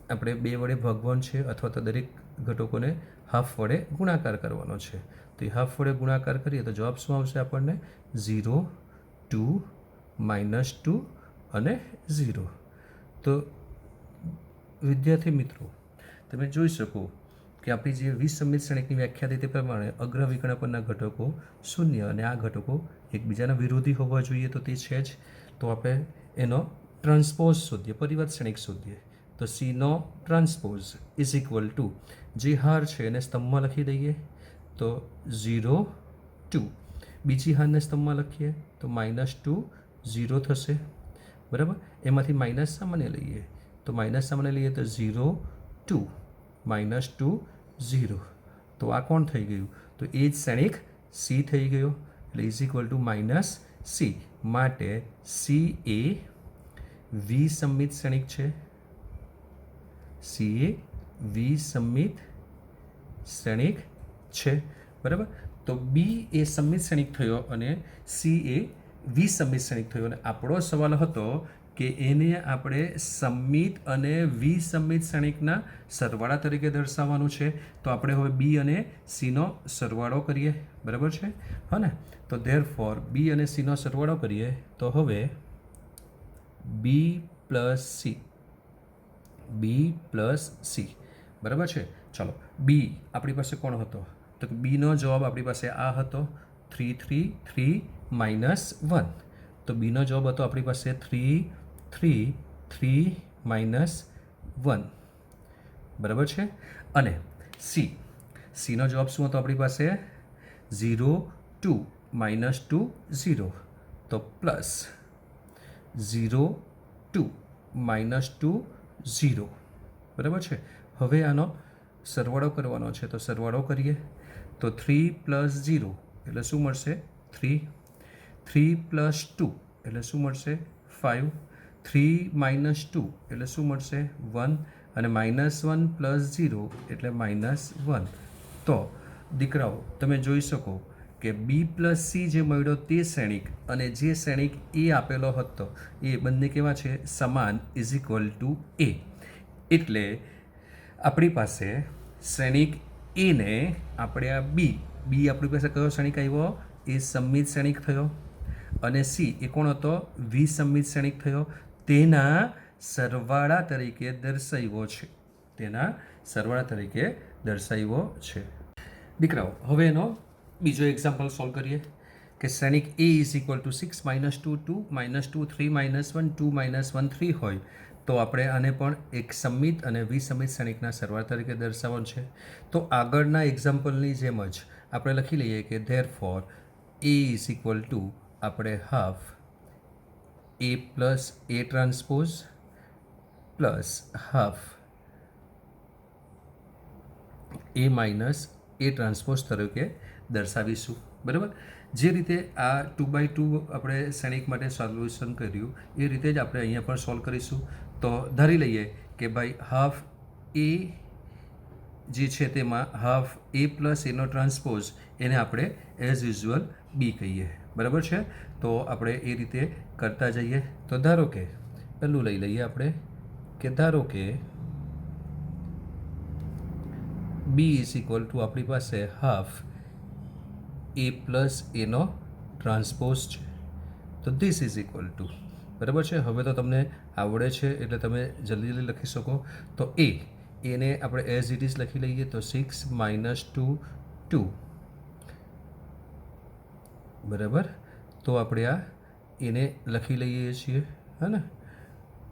આપણે 2 વડે ભાગવાનું છે અથવા તો દરેક ઘટકોને હાફ વડે ગુણાકાર કરવાનો છે. તો એ હાફ વડે ગુણાકાર કરીએ તો જવાબ શું આવશે આપણને? 0, 2, -2 અને 0. તો વિદ્યાર્થી મિત્રો, તમે જોઈ શકો કે આપણી જે વિસંમિત શ્રેણિકની વ્યાખ્યા હતી તે પ્રમાણે અગ્ર વિકર્ણપરના ઘટકો 0 અને આ ઘટકો એકબીજાના વિરોધી હોવા જોઈએ, તો તે છે જ. તો આપણે એનો ટ્રાન્સપોઝ શોધીએ, પરિવર્ત શ્રેણિક શોધીએ. તો સીનો ટ્રાન્સપોઝ ઇઝ ઇક્વલ ટુ જે હાર છે એને સ્તંભમાં લખી દઈએ તો 0, 2. બીજી હારને સ્તંભમાં લખીએ તો -2, 0 થશે. બરાબર. એમાંથી માઇનસ સામાન્ય લઈએ તો તો 0, 2, -2, 0. તો આ કોણ થઈ ગયું? તો એ જ શ્રેણિક સી થઈ ગયો. એટલે ઇઝ ઇક્વલ ટુ -c. માટે સી એ વિસંમિત શ્રેણિક છે. સી એ વિસંમિત શ્રેણિક છે. બરાબર. તો બી એ સંમિત શ્રેણિક થયો અને સી એ વિસંમિત શ્રેણિક થયો. અને આપણો સવાલ હતો કે એને આપણે સંમિત અને વિસંમિત શ્રેણિકના સરવાળા તરીકે દર્શાવવાનું છે. તો આપણે હવે બી અને સીનો સરવાળો કરીએ. બરાબર છે. હા ને. તો ધેરફોર બી અને સીનો સરવાળો કરીએ તો હવે બી પ્લસ સી બરાબર છે. ચાલો બી આપણી પાસે કોણ હતો તો કે બીનો જવાબ આપણી પાસે આ હતો 3 3 3 -1 તો બીનો જવાબ હતો આપણી પાસે 3 3 3 -1 બરાબર છે અને સીનો જવાબ શું હતો આપણી પાસે 0 2 -2 0 તો પ્લસ 0 2 -2 0 બરાબર છે હવે આનો સરવાળો કરવાનો છે તો સરવાળો કરીએ તો 3 + 0 એટલે શું મળશે 3 3 + 2 એટલે શું મળશે 5 3 - 2 એટલે શું મળશે 1 અને -1 + 0 એટલે -1 તો દીકરાઓ તમે જોઈ શકો કે બી + સી જે મળ્યો તે શ્રેણિક અને જે શ્રેણિક એ આપેલો હતો એ બંને કેવા છે સમાન = એ એટલે આપણી પાસે શ્રેણિક એને આપણે આ બી આપણી પાસે કયો શ્રેણિક આવ્યો એ સમમિત શ્રેણિક થયો અને સી એ કોણ હતો વિસમમિત શ્રેણિક થયો તેના સરવાળા તરીકે દર્શાવ્યો છે દીકરાઓ હવે એનો બીજો એક્ઝામ્પલ સોલ્વ કરીએ કે શ્રેણિક એ = 6 -2 2 -2 3 -1 2 -1 3 હોય તો આપણે આને પણ એક સમમિત અને વિસમમિત શ્રેણિકના સરવાળા તરીકે દર્શાવવાનું છે તો આગળના એક્ઝામ્પલની જેમ જ આપણે લખી લઈએ કે ધેરફોર એ = આપણે half A + A transpose plus half A - A transpose તરીકે દર્શાવીશું બરાબર જે રીતે આ 2x2 આપણે શ્રેણિક માટે સોલ્યુશન કર્યું એ રીતે જ આપણે અહીંયા પણ સોલ્વ કરીશું તો ધારી લઈએ કે ભાઈ હાફ A જે છે તેમાં હાફ A + Aનો ટ્રાન્સપોઝ એને આપણે એઝ યુઝ્યુઅલ બી કહીએ બરાબર છે તો આપણે એ રીતે કરતા જઈએ તો ધારો કે પહેલું લઈ લઈએ આપણે કે ધારો કે બી = આપણી પાસે હાફ A + Aનો ટ્રાન્સપોઝ છે તો ધીસ = બરાબર છે હવે તો તમને આવડે છે એટલે તમે જલ્દી લખી શકો તો એને આપણે એઝ ઇટ ઇઝ લખી લઈએ તો 6 - 2 2 બરાબર તો આપણે આ એને લખી લઈએ છીએ હા ને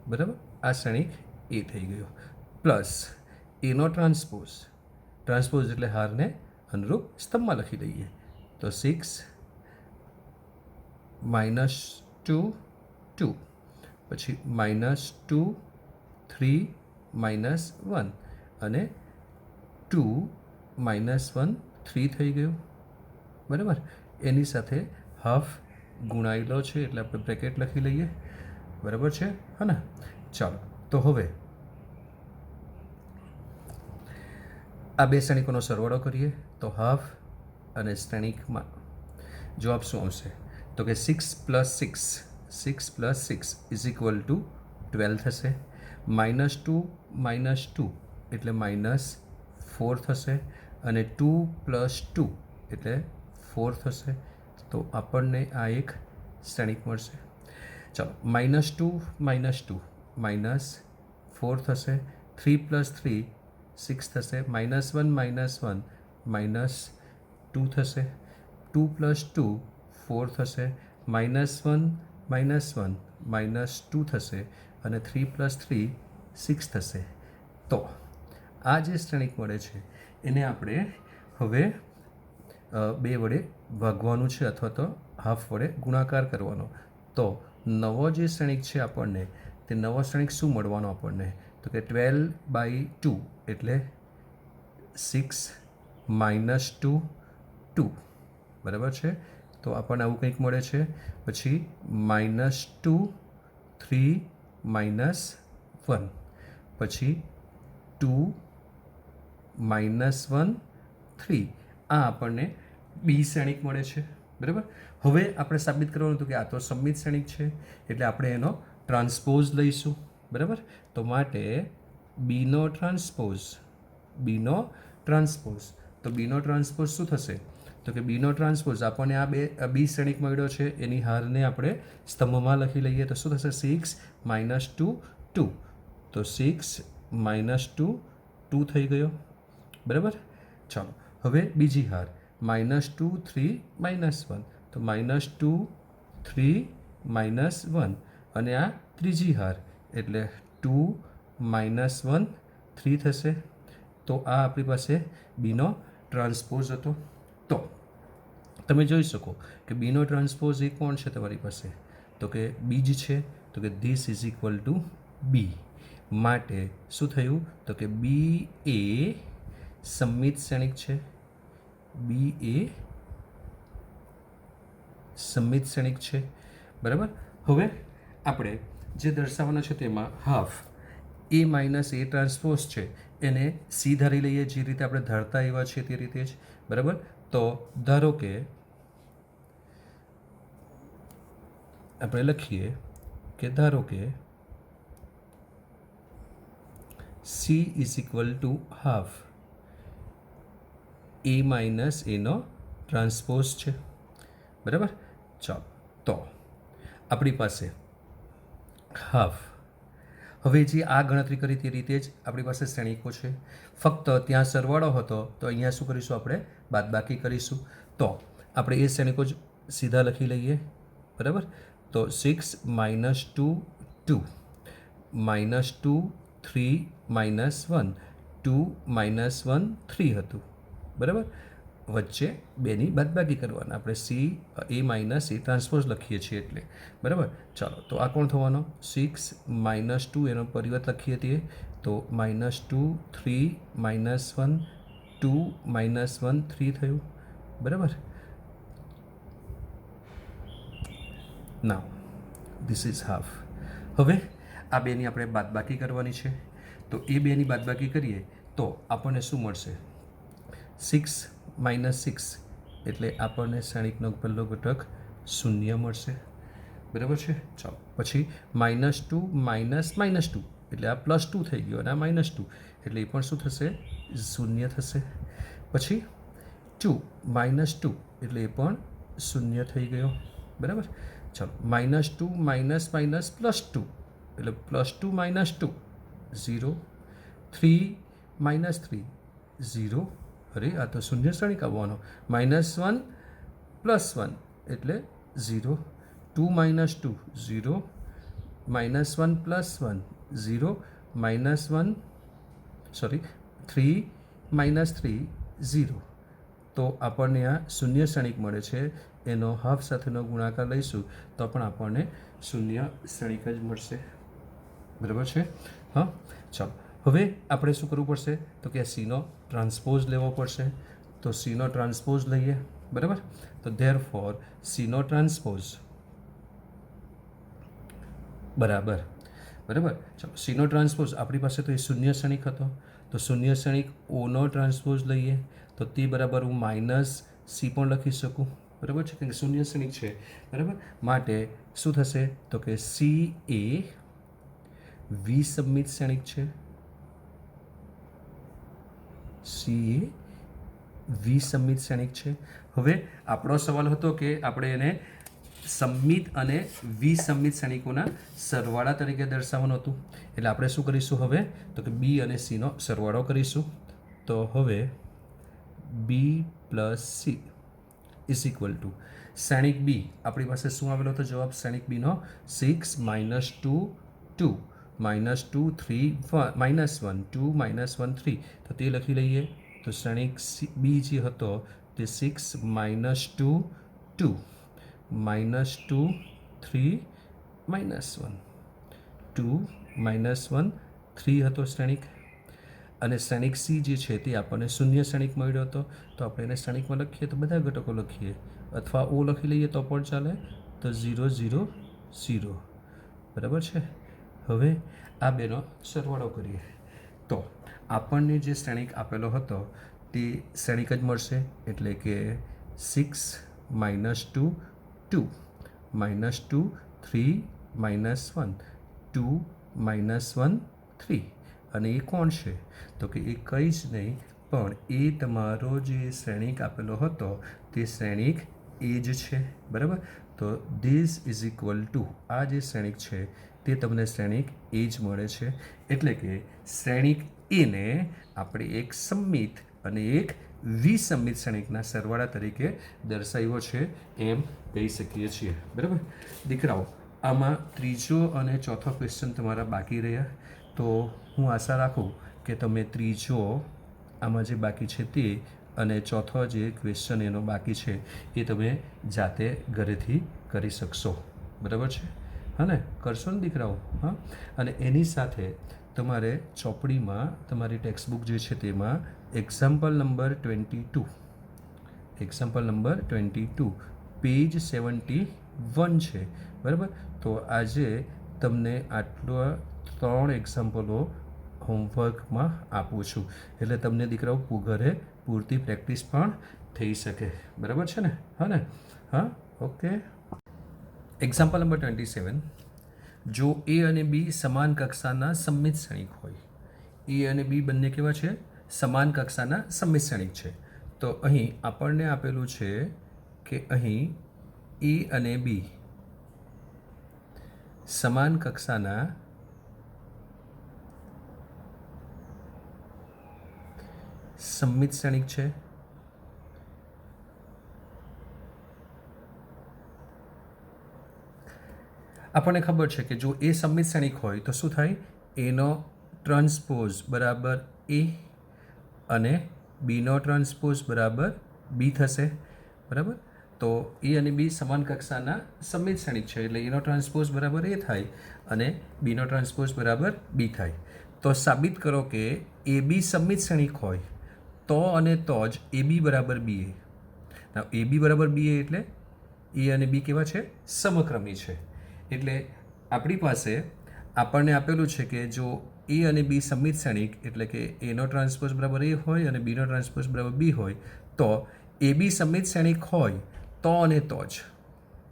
બરાબર આ શ્રેણિક એ થઈ ગયો પ્લસ એનો ટ્રાન્સપોઝ એટલે હારને અનુરૂપ સ્તંભમાં લખી દઈએ તો 6 - 2 2 પછી -2 3 -1 અને 2 - 1 3 થઈ ગયું બરાબર એની સાથે હાફ ગુણાયેલો છે એટલે આપણે બ્રેકેટ લખી લઈએ બરાબર છે હા ને ચાલો તો હવે આ બે શ્રેણિકોનો સરવાળો કરીએ તો હાફ અને શ્રેણિકમાં જવાબ શું આવશે તો કે 6 + 6 = 12 થશે -2 -2 એટલે -4 થશે અને 2 + 2 એટલે 4 થશે તો આપણને આ એક શ્રેણિક મળશે ચાલો -2 -2 -4 થશે 3 + 3 6 થશે -1 -1 -2 થશે 2 + 2 4 થશે -1 -1 -2 થશે અને 3 + 3 6 થશે તો આ જે શ્રેણિક મળે છે એને આપણે હવે 2 વડે ભાગવાનું છે અથવા તો હાફ વડે ગુણાકાર કરવાનો તો નવો જે શ્રેણિક છે આપણને તે નવો શ્રેણિક શું મળવાનો આપણને તો કે 12/2 એટલે 6 - 2 2 બરાબર છે તો આપણને આવું કંઈક મળે છે પછી -2 3 -1 પછી 2 -1 3 આ આપણને બી શ્રેણિક મળે છે બરાબર હવે આપણે સાબિત કરવાનું હતું કે આ તો સમમિત શ્રેણિક છે એટલે આપણે એનો ટ્રાન્સપોઝ લઈશું બરાબર તો માટે બીનો ટ્રાન્સપોઝ તો બીનો ટ્રાન્સપોઝ શું થશે તો કે બીનો ટ્રાન્સપોઝ આપણને આ બી શ્રેણિક મળ્યો છે એની હારને આપણે સ્તંભમાં લખી લઈએ તો શું થશે 6 - 2 2 તો 6 - 2 2 થઈ ગયો બરાબર. ચાલો હવે બીજી હાર -2 3 -1, તો -2 3 -1, અને આ ત્રીજી હાર એટલે 2 -1 3 થશે. તો આ આપણી પાસે બીનો ટ્રાન્સપોઝ હતો. તો તમે જોઈ શકો કે બીનો ટ્રાન્સપોઝ એ કોણ છે તમારી પાસે, તો કે બી જ છે. તો કે ધીસ ઇઝ ઇક્વલ ટુ બી. માટે શું થયું, તો કે બી એ સમમિત શ્રેણિક છે. બી એ સમમિત શ્રેણિક છે. બરાબર. હવે આપણે જે દર્શાવવાનું છે તેમાં half A minus A transpose છે એને સી ધારી લઈએ, જે રીતે આપણે ધારતા એવા છે તે રીતે જ. બરાબર. તો ધારો કે આપણે લખીએ કે ધારો કે C is equal to half A minus એનો ટ્રાન્સપોઝ છે. બરાબર. ચાલો તો આપણી પાસે હાફ, હવે જે આ ગણતરી કરી તે રીતે જ આપણી પાસે શ્રેણિકો છે. ફક્ત ત્યાં સરવાળો હતો તો અહીંયા શું કરીશું, આપણે બાદબાકી કરીશું. તો આપણે એ શ્રેણિકો જ સીધા લખી લઈએ. બરાબર. તો 6 -2 2 -2 3 -1 2 -1 3 હતું. બરાબર. વચ્ચે બેની બાદબાકી કરવાના, આપણે C A minus A transpose લખીએ છીએ એટલે. બરાબર. ચાલો તો આ કોણ થવાનો, 6 -2 એનો પરિવર્ત લખીએ છીએ તો -2 3 -1 2 -1 3 થયું. બરાબર. નાવ ધીસ ઇઝ હાફ. હવે આ બેની આપણે બાદબાકી કરવાની છે. તો એ બેની બાદબાકી કરીએ તો આપણને શું મળશે, 6 -6 એટલે આપણને શ્રેણિકનો પહેલો ઘટક 0 મળશે. બરાબર છે. ચાલો પછી -2 -2 એટલે આ +2 થઈ ગયો અને આ -2 એટલે એ પણ શું થશે, 0 થશે. પછી 2 -2 એટલે એ પણ 0 થઈ ગયો. બરાબર. ચાલો -2 +2 એટલે +2 -2 0. 3 -3 0. અરે આ તો શૂન્ય શ્રેણિક આવવાનો. -1 +1 એટલે 0. 2 -2 0. -1 +1 0. -3 -3 0. તો આપણને આ શૂન્ય શ્રેણિક મળે છે. એનો હાફ સાથેનો ગુણાકાર લઈશું તો પણ આપણને શૂન્ય શ્રેણિક જ મળશે. બરાબર છે. હા. ચાલો હવે આપણે શું કરવું પડશે, તો કે સીનો ટ્રાન્સપોઝ લેવો પડશે. તો સીનો ટ્રાન્સપોઝ લઈએ. બરાબર. તો ધેરફોર સીનો ટ્રાન્સપોઝ બરાબર. ચાલો સીનો ટ્રાન્સપોઝ આપણી પાસે તો એ શૂન્ય શ્રેણિક હતો, તો શૂન્ય શ્રેણિક ઓનો ટ્રાન્સપોઝ લઈએ તો તે બરાબર હું -સી પણ લખી શકું. બરાબર છે, કારણ કે શૂન્ય શ્રેણિક છે. બરાબર. માટે શું થશે, તો કે સી એ વિસમમિત શ્રેણિક છે. સી એ વિસમમિત શ્રેણિક છે. હવે આપણો સવાલ હતો કે આપણે એને સમમિત અને વિસમમિત શ્રેણિકોના સરવાળા તરીકે દર્શાવવાનું હતું. એટલે આપણે શું કરીશું હવે, તો કે બી અને સીનો સરવાળો કરીશું. તો હવે બી + સી ઇઝ ઇક્વલ ટુ શ્રેણિક બી આપણી પાસે શું આવેલો હતો જવાબ, શ્રેણિક બીનો 6 -2 2 -2 3 -1 2 -1 3. તો તે લખી લઈએ. તો શ્રેણિક બી જે હતો તે 6 -2 2 -2 3 -1 2 -1 3 હતો શ્રેણિક. અને શ્રેણિક સી જે છે તે આપણને શૂન્ય શ્રેણિક મળ્યો હતો. તો આપણે એને શ્રેણિકમાં લખીએ તો બધા ઘટકો લખીએ, અથવા ઓ લખી લઈએ તો પણ ચાલે. તો 0 0 0. બરાબર છે. હવે આ બેનો સરવાળો કરીએ તો આપણને જે શ્રેણિક આપેલો હતો તે શ્રેણિક જ મળશે. એટલે કે 6 -2 2 -2 3 -1 2 -1 3. અને એ કોણ છે, તો કે એ કંઈ જ નહીં પણ એ તમારો જે શ્રેણિક આપેલો હતો તે શ્રેણિક એ જ છે. બરાબર. તો ધીસ ઇઝ ઇક્વલ ટુ આ જે શ્રેણિક છે તે તમને શ્રેણિક એ જ મળે છે. એટલે કે શ્રેણિક એને આપણે એક સમમિત અને એક વિસંમિત ક્ષણિકના સરવાળા તરીકે દર્શાવ્યો છે એમ કહી શકીએ છીએ. બરાબર દીકરાઓ, આમાં ત્રીજો અને ચોથો ક્વેશ્ચન તમારા બાકી રહ્યા, તો હું આશા રાખું કે તમે ત્રીજો આમાં જે બાકી છે તે અને ચોથો જે ક્વેશ્ચન એનો બાકી છે એ તમે જાતે ઘરેથી કરી શકશો. બરાબર છે? હા ને, કરશો ને દીકરાઓ? હા. અને એની સાથે તમારે ચોપડીમાં તમારી ટેક્સ્ટબુક જે છે તેમાં એક્ઝામ્પલ નંબર 22 પેજ 71 છે. બરાબર? તો આજે તમને આટલા 3 એક્ઝામ્પલો હોમવર્કમાં આપું છું, એટલે તમને દીકરાઓ ઘરે પૂરતી પ્રેક્ટિસ પણ થઈ શકે. બરાબર છે ને? હા ને? હા, ઓકે. એક્ઝામ્પલ નંબર 27, જો એ અને બી સમાન કક્ષાના સંમિત ક્ષણિક હોય. એ અને બી બંને કેવા છે? સમાન કક્ષાના સંમિત ક્ષણિક છે. તો અહીં આપણને આપેલું છે કે અહીં એ અને બી સમાન કક્ષાના સંમિત ક્ષણિક છે. આપણને ખબર છે કે જો એ સંમિત ક્ષણિક હોય તો શું થાય? એનો ટ્રાન્સપોઝ બરાબર એ અને બીનો ટ્રાન્સપોઝ બરાબર બી થશે. બરાબર? તો એ અને બી સમાન કક્ષાના સંમિત ક્ષણિક છે, એટલે એનો ટ્રાન્સપોઝ બરાબર એ થાય અને બીનો ટ્રાન્સપોઝ બરાબર બી થાય. તો સાબિત કરો કે એ બી સંમિત ક્ષણિક હોય તો અને તો જ એ બી બરાબર બી એ. એ બી બરાબર બી એ એટલે એ અને બી કેવા છે? સમક્રમી છે. એટલે આપણી પાસે આપણને આપેલું છે કે જો એ અને બી સંમિત ક્ષણિક એટલે કે એનો ટ્રાન્સપોઝ બરાબર એ હોય અને બીનો ટ્રાન્સપોઝ બરાબર બી હોય તો એ બી સંમિત ક્ષણિક હોય તો અને તો જ,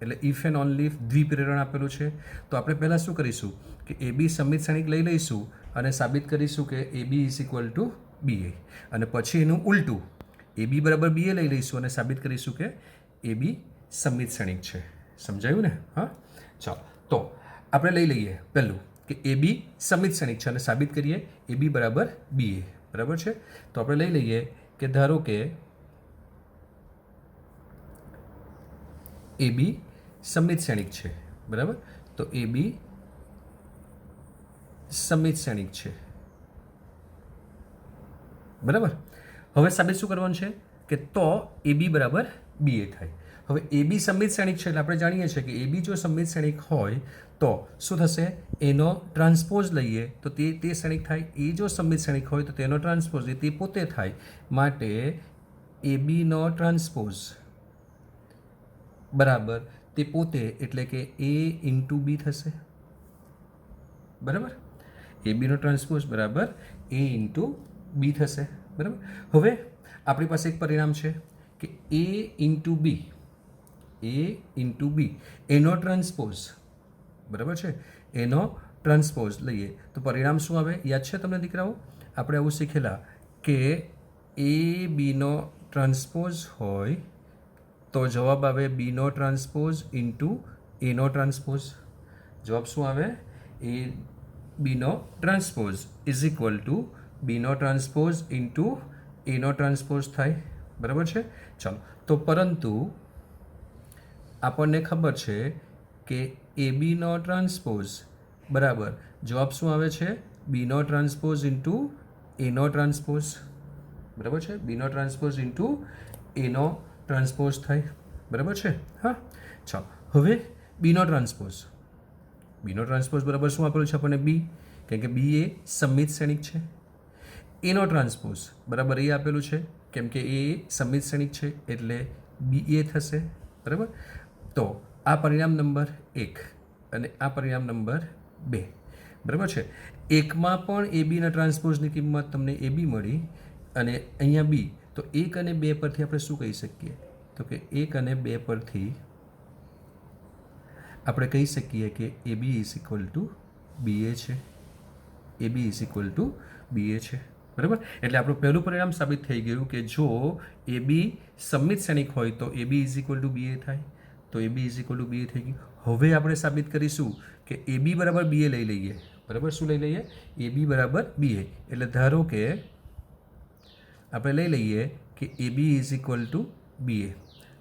એટલે ઇફ એન્ડ ઓનલી દ્વિપ્રેરણ આપેલું છે. તો આપણે પહેલાં શું કરીશું કે એ બી સંમિત ક્ષણિક લઈ લઈશું અને સાબિત કરીશું કે એ બી ઇઝ ઇક્વલ ટુ બી એ, અને પછી એનું ઉલટું એ બી બરાબર બી એ લઈ લઈશું અને સાબિત કરીશું કે એ બી સંમિત ક્ષણિક છે. સમજાયું ને? હા, ચાલો. તો આપણે લઈ લઈએ પહેલું કે એ બી સંમિત ક્ષણિક છે અને સાબિત કરીએ એ બી બરાબર બી એ. બરાબર છે? તો આપણે લઈ લઈએ કે ધારો કે એ બી સંમિત ક્ષણિક છે. બરાબર? તો એ બી સંમિત ક્ષણિક છે. બરાબર? હવે સાબિત શું કરવાનું છે કે તો એ બી બરાબર બી એ થાય. હવે એ બી સંમિત ક્ષણિક છે એટલે આપણે જાણીએ છીએ કે એ બી જો સંમિત ક્ષણિક હોય તો શું થશે? એનો ટ્રાન્સપોઝ લઈએ તો તે ક્ષણિક થાય. એ જો સંમિત ક્ષણિક હોય તો તેનો ટ્રાન્સપોઝ તે પોતે થાય. માટે એ બીનો ટ્રાન્સપોઝ બરાબર તે પોતે એટલે કે એ ઇન્ટુ બી થશે. બરાબર? એ બીનો ટ્રાન્સપોઝ બરાબર એ ઇન્ટુ બી થશે. બરાબર? હવે આપણી પાસે એક પરિણામ છે કે એ ઇન્ટુ બી એનો ટ્રાન્સપોઝ બરાબર છે, એનો ટ્રાન્સપોઝ લઈએ તો પરિણામ શું આવે? યાદ છે તમને દીકરાઓ? આપણે આવું શીખેલા કે એ બીનો ટ્રાન્સપોઝ હોય તો જવાબ આવે બીનો ટ્રાન્સપોઝ ઇન્ટુ એનો ટ્રાન્સપોઝ. જવાબ શું આવે? એ બીનો ટ્રાન્સપોઝ ઇઝ ઇક્વલ ટુ બીનો ટ્રાન્સપોઝ ઇન્ટુ એનો ટ્રાન્સપોઝ થાય. બરાબર છે? ચાલો. તો પરંતુ આપણને ખબર છે કે એ બીનો ટ્રાન્સપોઝ બરાબર જવાબ શું આવે છે? બીનો ટ્રાન્સપોઝ ઇન્ટુ એનો ટ્રાન્સપોઝ. બરાબર છે? બીનો ટ્રાન્સપોઝ ઇન્ટુ એનો ટ્રાન્સપોઝ થાય. બરાબર છે? હા, ચાલો. હવે બીનો ટ્રાન્સપોઝ બરાબર શું આપેલું છે આપણને? બી, કેમ કે બી એ સંમિત ક્ષણિક છે. એનો ટ્રાન્સપોઝ બરાબર એ આપેલું છે કેમ કે એ સંમિત ક્ષણિક છે એટલે બી એ થશે. બરાબર? તો આ પરિણામ નંબર 1 અને આ પરિણામ નંબર 2. બરાબર છે? એકમાં પણ એ બીના ટ્રાન્સપોઝની કિંમત તમને એ બી મળી અને અહીંયા બી. તો 1 અને 2 પરથી આપણે શું કહી શકીએ? તો કે 1 અને 2 પરથી આપણે કહી શકીએ કે એ બી is equal to B A છે. એ બી is equal to B A છે. બરાબર? એટલે આપણું પહેલું પરિણામ સાબિત થઈ ગયું કે જો એ બી સંમિત ક્ષણિક હોય તો એ બી ઇઝ ઇક્વલ ટુ બી એ થાય. તો એ બી ઇઝ ઇક્વલ ટુ બી એ થઈ ગયું. હવે આપણે સાબિત કરીશું કે એ બી બરાબર બી એ લઈ લઈએ. બરાબર? શું લઈ લઈએ? એ બી બરાબર બી એ. એટલે ધારો કે આપણે લઈ લઈએ કે એ બી ઇઝ ઇક્વલ ટુ બી એ.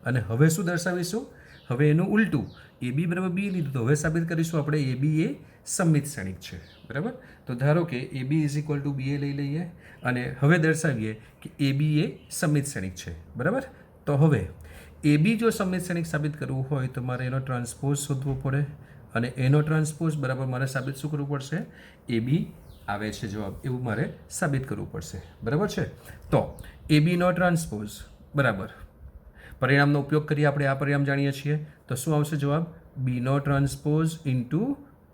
અને હવે શું દર્શાવીશું? હવે એનું ઉલટું, એ બી બરાબર બી લીધું તો હવે સાબિત કરીશું આપણે એ બી એ સમમિત શ્રેણિક છે. બરાબર? તો ધારો કે એ બી ઇઝ ઇક્વલ ટુ બી એ લઈ લઈએ અને હવે દર્શાવીએ કે એ બી એ સમમિત શ્રેણિક છે. બરાબર? તો હવે એ બી જો સમમિત શ્રેણિક સાબિત કરવું હોય તો મારે એનો ટ્રાન્સપોઝ શોધવો પડે અને એનો ટ્રાન્સપોઝ બરાબર મારે સાબિત શું કરવું પડશે? એ બી આવે છે જવાબ એવું મારે સાબિત કરવું પડશે. બરાબર છે? તો એ બીનો ટ્રાન્સપોઝ બરાબર પરિણામનો ઉપયોગ કરી આપણે આ પરિણામ જાણીએ છીએ. તો શું આવશે જવાબ? બીનો ટ્રાન્સપોઝ ઇન્ટુ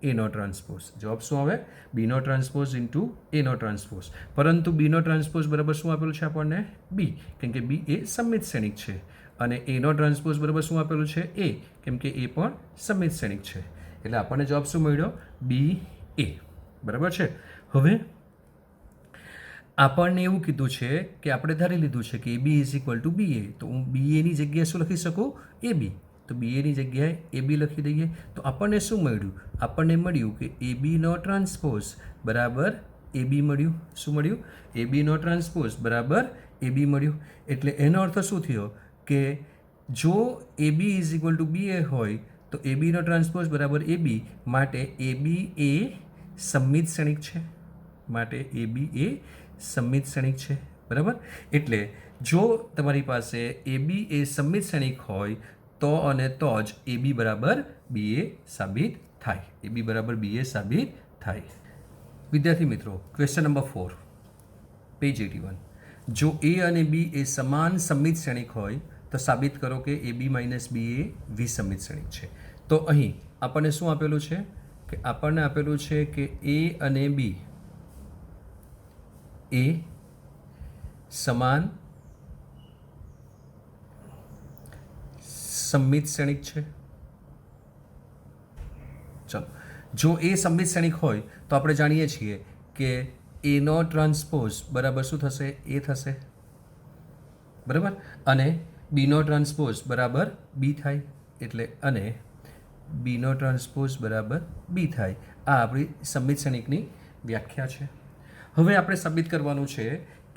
એનો ટ્રાન્સપોઝ. જવાબ શું આવે? બીનો ટ્રાન્સપોઝ ઇન્ટુ એનો ટ્રાન્સપોઝ. પરંતુ બીનો ટ્રાન્સપોઝ બરાબર શું આપેલું છે આપણને? બી, કેમ કે બી એ સમમિત શ્રેણિક છે. અને એનો ટ્રાન્સપોઝ બરાબર શું આપેલું છે? એ, કેમ કે એ પણ સમમિત શ્રેણિક છે. એટલે આપણને જવાબ શું મળ્યો? બી એ. બરાબર છે? હવે આપણને એવું કીધું છે કે આપણે ધારી લીધું છે કે એ બી ઇઝ ઇક્વલ ટુ બી એ. તો હું બી એની જગ્યાએ શું લખી શકું? એ બી. તો બી એની જગ્યાએ એ બી લખી દઈએ. તો આપણને શું મળ્યું? આપણને મળ્યું કે એ બીનો ટ્રાન્સપોઝ બરાબર એ બી મળ્યું. શું મળ્યું? એ બીનો ટ્રાન્સપોઝ બરાબર એ બી મળ્યું. એટલે એનો અર્થ શું થયો? કે જો એ બી ઇઝ ઇક્વલ ટુ બી એ હોય તો એ બીનો ટ્રાન્સપોઝ બરાબર એ બી, માટે એ બી એ સમમિત શ્રેણિક છે. માટે એ બી એ સમમિત શ્રેણિક છે. બરાબર? એટલે જો તમારી પાસે એ બી એ સમમિત શ્રેણિક હોય તો અને તો જ એ બી બરાબર બી એ સાબિત થાય. એ બી બરાબર બી એ સાબિત થાય. વિદ્યાર્થી મિત્રો, ક્વેશ્ચન નંબર 4, પેજ 81. જો એ અને બી એ સમાન સમમિત શ્રેણિક હોય તો સાબિત કરો કે એ બી માઇનસ બી એ વિસમમિત શ્રેણિક છે. તો અહીં આપણને શું આપેલું છે? કે આપણને આપેલું છે કે એ અને બી એ સમાન સમમિત શ્રેણિક છે. ચલો, જો એ સમમિત શ્રેણિક હોય તો આપણે જાણીએ છીએ કે એનો ટ્રાન્સપોઝ બરાબર શું થશે? એ થશે. બરાબર? અને બીનો ટ્રાન્સપોઝ બરાબર બી થાય. એટલે અને બીનો ટ્રાન્સપોઝ બરાબર બી થાય. આ આપણી સમમિત શ્રેણિકની વ્યાખ્યા છે. હવે આપણે સાબિત કરવાનું છે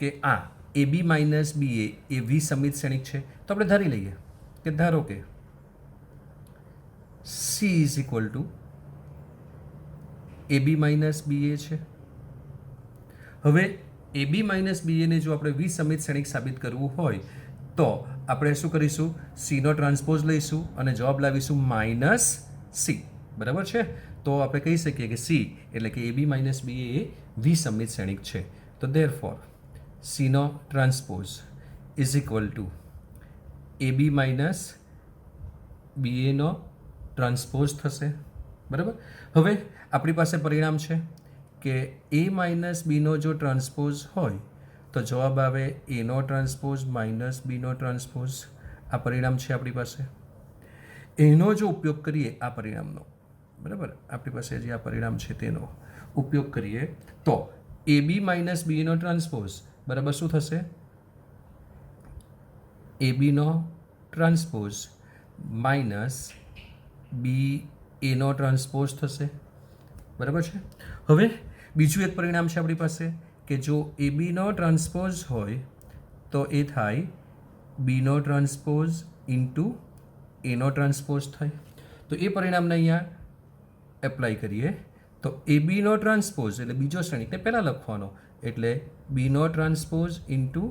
કે આ એ બી માઇનસ બી એ વિસમમિત શ્રેણિક છે. તો આપણે ધારી લઈએ કે ધારો કે C is equal to A B minus B A છે. હવે એ બી માઇનસ બી એને જો આપણે વિસમમિત શ્રેણિક સાબિત કરવું હોય તો આપણે શું કરીશું? સીનો ટ્રાન્સપોઝ લઈશું અને જવાબ લાવીશું માઇનસ સી. બરાબર છે? તો આપણે કહી શકીએ કે સી એટલે કે એ બી માઇનસ બી એ વિસમમિત શ્રેણિક છે. તો ધેરફોર સીનો transpose is equal to A B minus B એનો ટ્રાન્સપોઝ થશે. બરાબર? હવે આપણી પાસે પરિણામ છે કે એ માઇનસ બીનો જો ટ્રાન્સપોઝ હોય તો જવાબ આવે એનો ટ્રાન્સપોઝ માઇનસ બીનો ટ્રાન્સપોઝ. આ પરિણામ છે આપણી પાસે. એનો જો ઉપયોગ કરીએ આ પરિણામનો, બરાબર, આપણી પાસે જે આ પરિણામ છે તેનો ઉપયોગ કરીએ તો એ બી માઇનસ બીનો ટ્રાન્સપોઝ બરાબર શું થશે? એ બીનો ટ્રાન્સપોઝ માઇનસ બી એનો ટ્રાન્સપોઝ થશે. બરાબર છે? હવે બીજું એક પરિણામ છે આપણી પાસે કે જો એ બીનો ટ્રાન્સપોઝ હોય તો એ થાય બીનો ટ્રાન્સપોઝ ઇન્ટુ એનો ટ્રાન્સપોઝ થાય. તો એ પરિણામને અહીંયા એપ્લાય કરીએ તો એ બીનો ટ્રાન્સપોઝ એટલે બીજો શ્રેણિકને પહેલાં લખવાનો એટલે બીનો ટ્રાન્સપોઝ ઇન્ટુ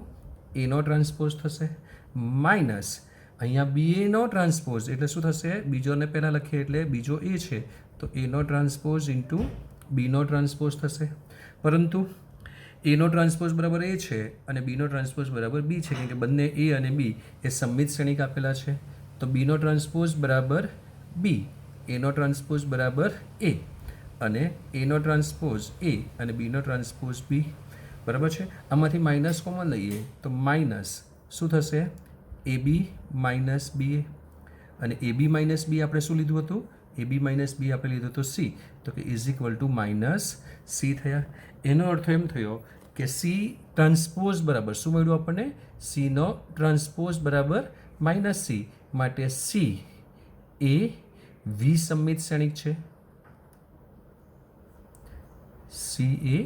એનો ટ્રાન્સપોઝ થશે માઇનસ અહીંયા બી એનો ટ્રાન્સપોઝ એટલે શું થશે? બીજોને પહેલાં લખીએ એટલે બીજો એ છે તો એનો ટ્રાન્સપોઝ ઇન્ટુ બીનો ટ્રાન્સપોઝ થશે. પરંતુ એનો ટ્રાન્સપોઝ બરાબર એ છે અને બીનો ટ્રાન્સપોઝ બરાબર બી છે, કેમ કે બંને એ અને બી એ સમમિત શ્રેણિક આપેલા છે. તો બીનો ટ્રાન્સપોઝ બરાબર બી, એનો ટ્રાન્સપોઝ બરાબર એ અને એનો ટ્રાન્સપોઝ એ અને બીનો ટ્રાન્સપોઝ બી. બરાબર છે? આમાંથી માઇનસ કોમન લઈએ તો માઇનસ શું થશે? એ બી માઇનસ બી એ. અને એ બી માઇનસ બી આપણે શું લીધું હતું? એ બી માઇનસ બી આપણે લીધું હતું સી. તો કે is equal to minus C થયા. એનો અર્થ એમ થયો કે સી ટ્રાન્સપોઝ બરાબર શું મળ્યું આપણને? સીનો ટ્રાન્સપોઝ બરાબર માઇનસ સી. માટે સી એ વિસમમિત શ્રેણિક છે. સી એ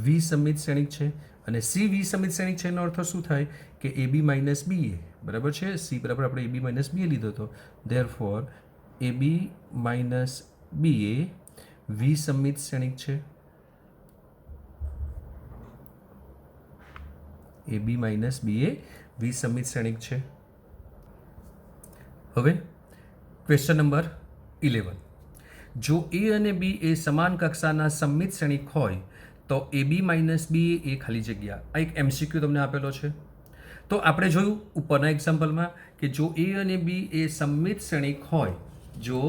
વિસમમિત શ્રેણિક છે. અને સી વિસમિત શ્રેણિક છે એનો અર્થ શું થાય કે એ બી માઇનસ બી એ, બરાબર છે. સી બરાબર આપણે એ બી માઇનસ બી એ લીધો હતો. ધેરફોર એ બી માઇનસ બી એ વિસમિત શ્રેણિક છે. એ બી માઇનસ બી એ વિસમિત શ્રેણિક છે. હવે ક્વેશ્ચન નંબર 11. જો એ અને બી એ સમાન કક્ષાના સમમિત શ્રેણિક હોય તો એ બી માઇનસ બી એ ખાલી જગ્યા. આ એક એમસીક્યુ તમને આપેલો છે. તો આપણે જોયું ઉપરના એક્ઝામ્પલમાં કે જો એ અને બી એ સમમિત શ્રેણિક હોય, જો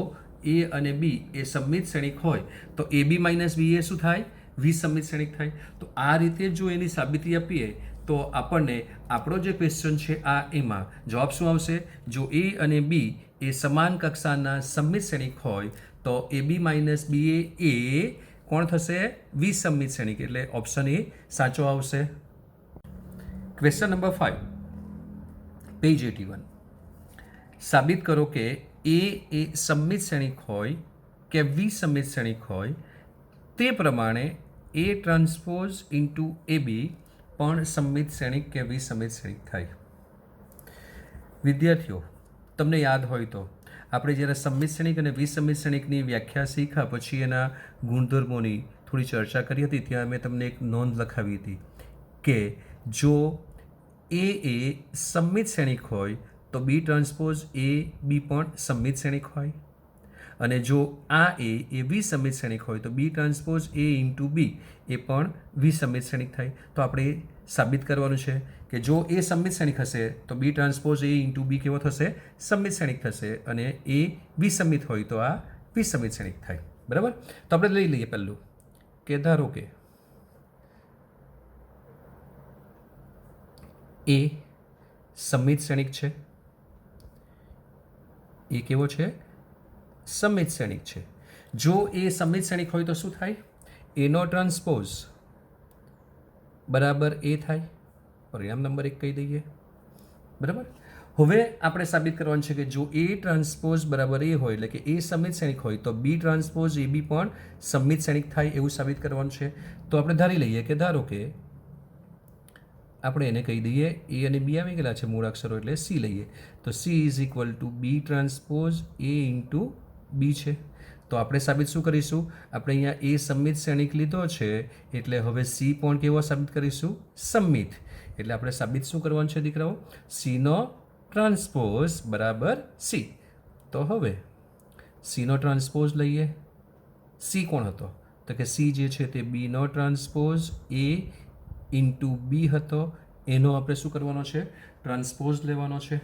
એ અને બી એ સમમિત શ્રેણિક હોય તો એ બી માઇનસ બી એ શું થાય? વિસમિત શ્રેણિક થાય. તો આ રીતે જો એની સાબિતી આપીએ તો આપણને આપણો જે ક્વેશ્ચન છે આ એમાં જવાબ શું આવશે? જો એ અને બી એ સમાન કક્ષાના સમમિત શ્રેણિક હોય તો એ બી માઇનસ બી એ કોણ થશે? વિસમિત શ્રેણિક. એટલે ઓપ્શન એ સાચો આવશે. Question number 5, page 81. સાબિત કરો કે એ સમમિત શ્રેણિક હોય કે વિસમિત શ્રેણિક હોય તે પ્રમાણે એ ટ્રાન્સપોઝ ઇન્ટુ એ બી પણ સમમિત શ્રેણિક કે વિસમિત શ્રેણિક થાય. વિદ્યાર્થીઓ, તમને યાદ હોય તો આપણે જ્યારે સમમિત શ્રેણિક અને વિસમિત શ્રેણિકની વ્યાખ્યા શીખ્યા પછી એના ગુણધર્મોની થોડી ચર્ચા કરી હતી. ત્યાં મેં તમને એક નોંધ લખાવી હતી કે જો એ સમમિત શ્રેણિક હોય તો બી ટ્રાન્સપોઝ એ બી પણ સમમિત શ્રેણિક હોય, અને જો આ એ વિસમિત શ્રેણિક હોય તો બી ટ્રાન્સપોઝ એ ઇન્ટુ બી એ પણ વિસમિત શ્રેણિક થાય. તો આપણે સાબિત કરવાનું છે કે જો એ સમમિત શ્રેણિક હશે તો બી ટ્રાન્સપોઝ એ ઇન્ટુ બી કેવો થશે? સમમિત શ્રેણિક થશે, અને એ વિસમિત હોય તો આ વિસમિત શ્રેણિક થાય. બરાબર. તો આપણે લઈ લઈએ પહેલું કે ધારો કે એ સમમિત શ્રેણિક છે. એ કેવો છે? સમમિત શ્રેણિક છે. જો એ સમમિત શ્રેણિક હોય તો શું થાય? એનો ટ્રાન્સપોઝ બરાબર એ થાય. પરિણામ નંબર 1 કહી દઈએ. બરાબર. હવે આપણે સાબિત કરવાનું છે કે જો એ ટ્રાન્સપોઝ બરાબર એ હોય, એટલે કે એ સમમિત શ્રેણિક હોય તો બી ટ્રાન્સપોઝ એ બી પણ સમમિત શ્રેણિક થાય એવું સાબિત કરવાનું છે. તો આપણે ધારી લઈએ કે ધારો કે આપણે એને કહી દઈએ એ અને બી આવી ગયેલા છે મૂળ અક્ષરો, એટલે સી લઈએ. તો C is equal to B transpose A into B છે. તો આપણે સાબિત શું કરીશું? આપણે અહીંયા એ સમમિત શ્રેણિક લીધો છે એટલે હવે સી પણ કેવો સાબિત કરીશું? સમમિત. એટલે આપણે સાબિત શું કરવાનું છે દીકરાઓ? સીનો ટ્રાન્સપોઝ બરાબર સી. તો હવે સીનો ટ્રાન્સપોઝ લઈએ. સી કોણ હતો? તો કે સી જે છે તે બીનો ટ્રાન્સપોઝ એ ઇન્ટુ બી હતો. એનો આપણે શું કરવાનો છે? ટ્રાન્સપોઝ લેવાનો છે.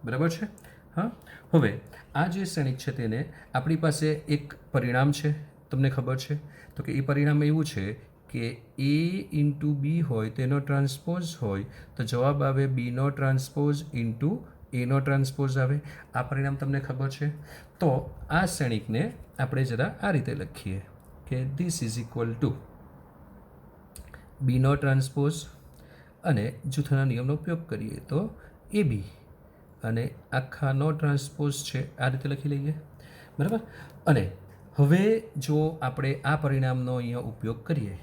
બરાબર છે. હા. હવે આ જે શ્રેણિક છે તેને આપણી પાસે એક પરિણામ છે, તમને ખબર છે. તો કે એ પરિણામ એવું છે કે એ ઇન્ટુ બી હોય તેનો ટ્રાન્સપોઝ હોય તો જવાબ આવે બીનો ટ્રાન્સપોઝ ઇન્ટુ એનો ટ્રાન્સપોઝ આવે. આ પરિણામ તમને ખબર છે. તો આ શ્રેણિકને આપણે જરા આ રીતે લખીએ કે ધીસ ઇઝ ઇક્વલ ટુ બીનો ટ્રાન્સપોઝ, અને જૂથના નિયમનો ઉપયોગ કરીએ તો એ બી, અને આખાનો ટ્રાન્સપોઝ છે આ રીતે લખી લઈએ. બરાબર. અને હવે જો આપણે આ પરિણામનો અહીંયા ઉપયોગ કરીએ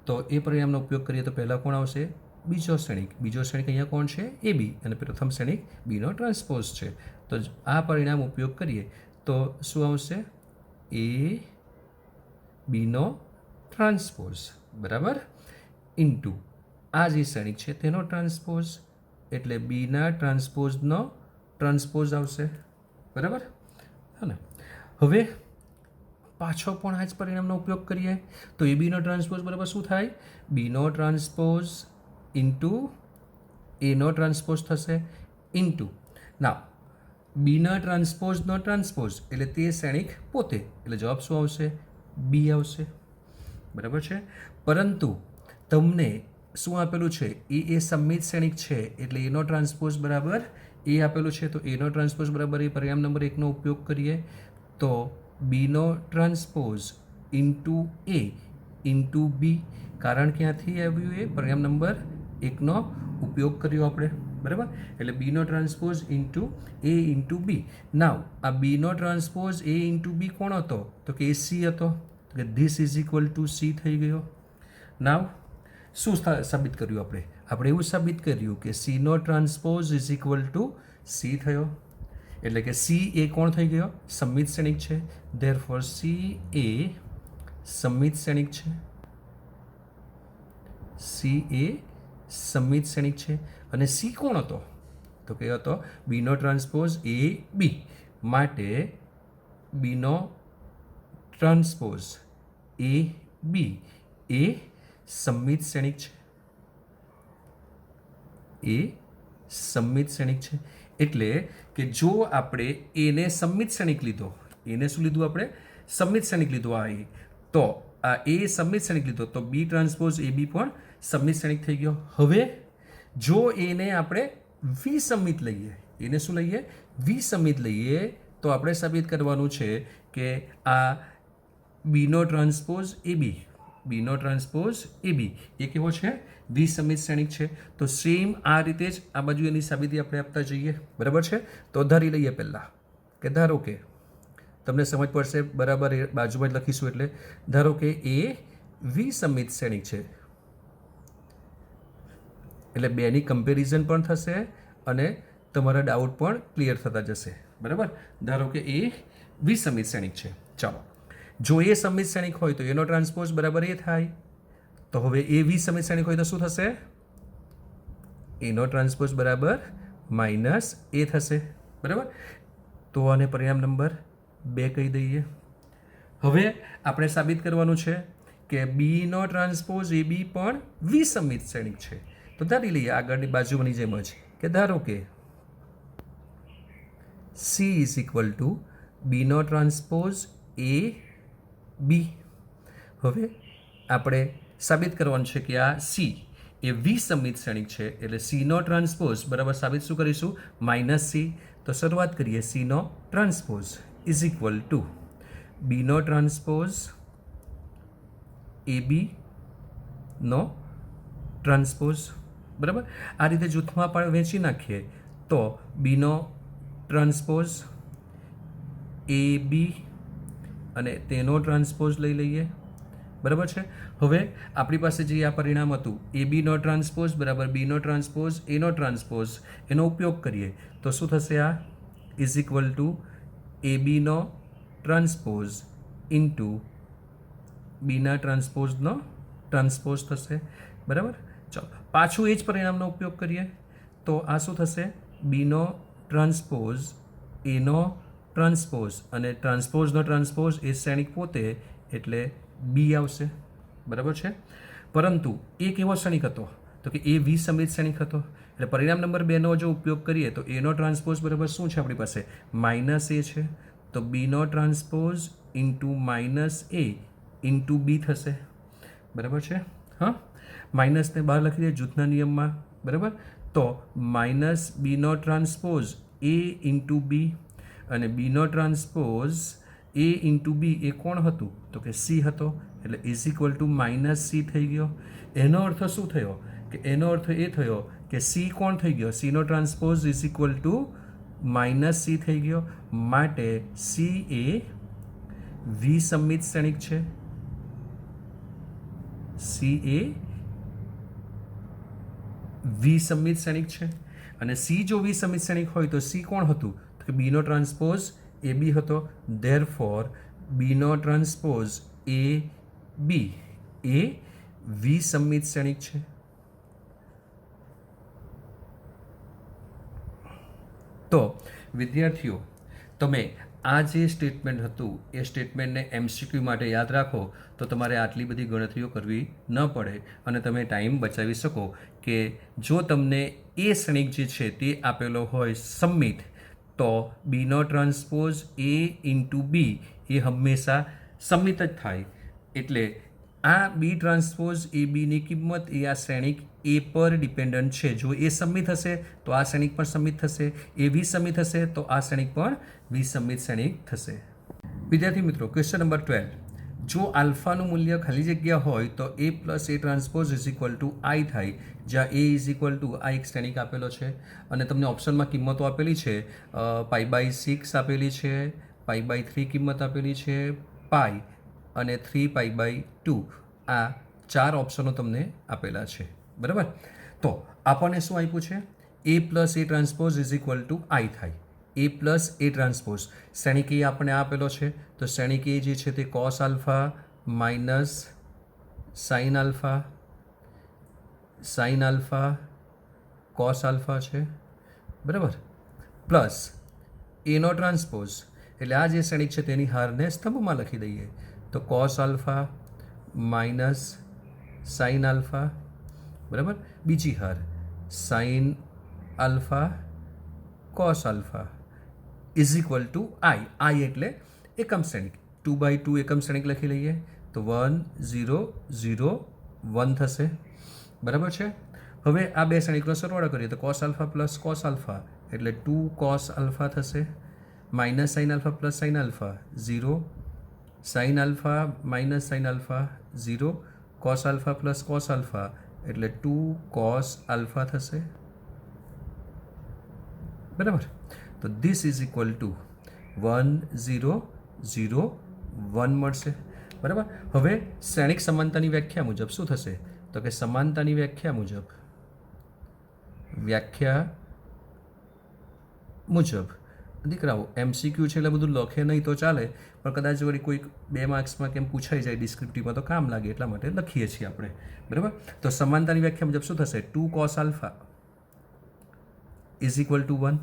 તો એ પરિણામનો ઉપયોગ કરીએ તો પહેલાં કોણ આવશે? બીજો શ્રેણિક. બીજો શ્રેણિક અહીંયા કોણ છે? એ બી, અને પ્રથમ શ્રેણિક બીનો ટ્રાન્સપોઝ છે. તો આ પરિણામ ઉપયોગ કરીએ તો શું આવશે? એ બીનો ટ્રાન્સપોઝ બરાબર ઇન્ટુ આ જે શ્રેણિક છે તેનો ટ્રાન્સપોઝ, એટલે બીના ટ્રાન્સપોઝનો ટ્રાન્સપોઝ આવશે. બરાબર. હા ને. હવે પાછો પણ આ જ પરિણામનો ઉપયોગ કરીએ તો એ બીનો ટ્રાન્સપોઝ બરાબર શું થાય? બીનો ટ્રાન્સપોઝ ઇન્ટુ એનો ટ્રાન્સપોઝ થશે, ઇન્ટુ ના બીના ટ્રાન્સપોઝનો ટ્રાન્સપોઝ એટલે તે શ્રેણિક પોતે, એટલે જવાબ શું આવશે? બી આવશે. બરાબર છે. પરંતુ તમને શું આપેલું છે? એ સમમિત શ્રેણિક છે એટલે એનો ટ્રાન્સપોઝ બરાબર એ આપેલું છે. તો એનો ટ્રાન્સપોઝ બરાબર એ પરિણામ નંબર 1નો ઉપયોગ કરીએ તો બીનો ટ્રાન્સપોઝ ઇન્ટુ એ ઇન્ટુ બી. કારણ ક્યાંથી આવ્યું? એ પરિણામ નંબર 1નો ઉપયોગ કર્યો આપણે. બરાબર. એટલે બીનો ટ્રાન્સપોઝ ઇન્ટુ એ ઇન્ટુ બી. નાવ આ બીનો ટ્રાન્સપોઝ એ ઇન્ટુ બી કોણ હતો? તો કે એ સી હતો. This is equal to C થઈ ગયો. નાવ સાબિત કર્યું આપણે એવું સાબિત કર્યું કે સીનો transpose is equal to C થયો, એટલે કે સી એ કોણ થઈ ગયો? સમમિત શ્રેણિક છે. ધેરફોર સી એ સમમિત શ્રેણિક છે. સી એ સમમિત શ્રેણિક છે. અને સી કોણ હતો? તો કે હતો બીનો ટ્રાન્સપોઝ એ બી, માટે બીનો ટ્રાન્સપોઝ એ બી એ સમમિત શ્રેણિક છે. એ સમમિત શ્રેણિક છે. એટલે કે જો આપણે એને સમમિત શ્રેણિક લીધો, એને શું લીધું આપણે? સમમિત શ્રેણિક લીધું આ એ, તો આ એ સમમિત શ્રેણિક લીધો તો બી ટ્રાન્સપોઝ એ બી પણ સમમિત શ્રેણિક થઈ ગયો. હવે જો એને આપણે વિસમમિત લઈએ, એને શું લઈએ? વિસમમિત લઈએ, તો આપણે સાબિત કરવાનું છે કે આ બીનો transpose A B, Bino transpose A બી એ કેવો છે? વિસમમિત શ્રેણિક છે. તો સેમ આ રીતે જ આ બાજુ એની સાબિતી આપણે આપતા જઈએ. બરાબર છે? તો ધારી લઈએ પહેલાં કે ધારો કે તમને સમજ પડશે બરાબર, એ બાજુમાં જ લખીશું. એટલે ધારો કે એ વિસમમિત શ્રેણિક છે, એટલે બેની કમ્પેરિઝન પણ થશે અને તમારા ડાઉટ પણ ક્લિયર થતા જશે. બરાબર? ધારો કે એ વિસમમિત શ્રેણિક છે. ચાલો, જો એ સમમિત શ્રેણિક હોય તો એનો ટ્રાન્સપોઝ બરાબર એ થાય. તો હવે એ વિસમમિત શ્રેણિક હોય તો શું થશે? એનો ટ્રાન્સપોઝ બરાબર માઇનસ એ થશે. બરાબર? તો આને પરિણામ નંબર 2 કહી દઈએ. હવે આપણે સાબિત કરવાનું છે કે બીનો ટ્રાન્સપોઝ એ બી પણ વિસમમિત શ્રેણિક છે. તો ધારી લઈએ આગળની બાજુની જેમ જ કે ધારો કે C ઇઝ ઇક્વલ ટુ બીનો ટ્રાન્સપોઝ એ બી. હવે આપણે સાબિત કરવાનું છે કે આ C એ વિસમમિત શ્રેણિક છે, એટલે સીનો ટ્રાન્સપોઝ બરાબર સાબિત શું કરીશું? Minus C. તો શરૂઆત કરીએ. સીનો ટ્રાન્સપોઝ ઇઝ ઇક્વલ ટુ બીનો ટ્રાન્સપોઝ એ બી નો ટ્રાન્સપોઝ. બરાબર? આ રીતે જૂથમાં પણ વહેંચી નાખીએ તો બીનો ટ્રાન્સપોઝ એ બી અને તેનો ટ્રાન્સપોઝ લઈ લઈએ. બરાબર છે? હવે આપણી પાસે જે આ પરિણામ હતું એ બીનો ટ્રાન્સપોઝ બરાબર બીનો ટ્રાન્સપોઝ એનો ટ્રાન્સપોઝ, એનો ઉપયોગ કરીએ તો શું થશે? આ ઇઝ ઇક્વલ ટુ એ બીનો ટ્રાન્સપોઝ ઇન્ટુ બીના ટ્રાન્સપોઝનો ટ્રાન્સપોઝ થશે. બરાબર? ચાલો પાછું એ જ પરિણામનો ઉપયોગ કરીએ તો આ શું થશે? બીનો ટ્રાન્સપોઝ એનો ટ્રાન્સપોઝ અને ટ્રાન્સપોઝનો ટ્રાન્સપોઝ એ શ્રેણિક પોતે, એટલે બી આવશે. બરાબર છે? પરંતુ એ કેવો શ્રેણિક હતો? તો કે એ વિસમમિત શ્રેણિક હતો. એટલે પરિણામ નંબર 2નો જો ઉપયોગ કરીએ તો એનો ટ્રાન્સપોઝ બરાબર શું છે આપણી પાસે? માઇનસ એ છે. તો બીનો ટ્રાન્સપોઝ ઇન્ટુ માઇનસ એ ઇન્ટુ બી થશે. બરાબર છે? હા, માઇનસને બહાર લખી દઈએ જૂથના નિયમમાં. બરાબર? તો minus Bino transpose A into બી અને બીનો ટ્રાન્સપોઝ એ ઇન્ટુ બી એ કોણ હતું? તો કે સી હતો. એટલે is equal to minus C થઈ ગયો. એનો અર્થ શું થયો? કે એનો અર્થ એ થયો કે સી કોણ થઈ ગયો? સીનો transpose is equal to minus C થઈ ગયો. માટે સી એ વિસમમિત શ્રેણિક છે. સી એ વિસમમિત શ્રેણિક છે. અને સી જો વિસમમિત શ્રેણિક હોય તો સી કોણ હતું? તો કે બીનો ટ્રાન્સપોઝ એ બી હતો. ધેરફોર બીનો ટ્રાન્સપોઝ એ બી એ વિસમમિત શ્રેણિક છે. તો વિદ્યાર્થીઓ, તમે આ જે સ્ટેટમેન્ટ હતું એ સ્ટેટમેન્ટને MCQ માટે યાદ રાખો તો તમારે આટલી બધી ગણતરીઓ કરવી ન પડે અને તમે ટાઈમ બચાવી શકો. કે જો તમને એ શ્રેણિક જે છે તે આપેલો હોય સમમિત, તો બીનો ટ્રાન્સપોઝ એ ઇન્ટુ બી એ હંમેશા સમમિત જ થાય. એટલે આ બી ટ્રાન્સપોઝ એ બીની કિંમત એ આ શ્રેણિક એ પર ડિપેન્ડન્ટ છે. જો એ સમમિત હશે તો આ શ્રેણિક પણ સમમિત થશે. એ વિસમમિત હશે તો આ શ્રેણિક પણ વિસમમિત શ્રેણિક થશે. વિદ્યાર્થી મિત્રો, ક્વેશ્ચન નંબર 12. જો આલ્ફાનું મૂલ્ય ખાલી જગ્યા હોય તો A plus A transpose is equal to I થાય, જ્યાં એ ઇઝ ઇક્વલ ટુ આ એક શ્રેણિક આપેલો છે અને તમને ઓપ્શનમાં કિંમતો આપેલી છે. π/6 આપેલી છે, π/3 કિંમત આપેલી છે, પાઈ અને 3π/2 આ 4 ઓપ્શનો તમને આપેલા છે, બરાબર. તો આપણને શું આપ્યું છે? A plus A transpose is equal to I થાય. એ પ્લસ એ ટ્રાન્સપોઝ શ્રેણિક એ આપણને આપેલો છે, તો શ્રેણિક એ જે છે તે cos alpha minus sine alpha cos alpha છે, બરાબર, પ્લસ એનો ટ્રાન્સપોઝ એટલે આ જે શ્રેણિક છે તેની હારને સ્તંભમાં લખી દઈએ, તો cos alpha minus sine alpha, બરાબર, બીજી હાર sine alpha cos alpha is equal to I એટલે એકમ શ્રેણિક, 2/2 એકમ શ્રેણિક લખી લઈએ, તો 1 0 0 1 થશે, બરાબર છે. હવે આ બે શ્રેણિકનો સરવાળો કરીએ તો cos alpha plus cos alpha એટલે 2 કોસ આલ્ફા થશે, minus sine alpha plus sine alpha 0, sine alpha minus sine alpha 0, cos alpha plus cos alpha એટલે 2 કોસ આલ્ફા થશે, બરાબર. તો ધીસ ઇઝ ઇક્વલ ટુ 1 0 0 1 મળશે, બરાબર. હવે શ્રેણિક સમાનતાની વ્યાખ્યા મુજબ શું થશે? તો કે સમાનતાની વ્યાખ્યા મુજબ દીકરાઓ MCQ છે એટલે બધું લખે નહીં તો ચાલે, પણ કદાચ વળી કોઈક 2 માર્ક્સમાં કેમ પૂછાઈ જાય ડિસ્ક્રિપ્ટિવમાં તો કામ લાગે એટલા માટે લખીએ છીએ આપણે, બરાબર. તો સમાનતાની વ્યાખ્યા મુજબ શું થશે? 2 cos alpha is equal two 1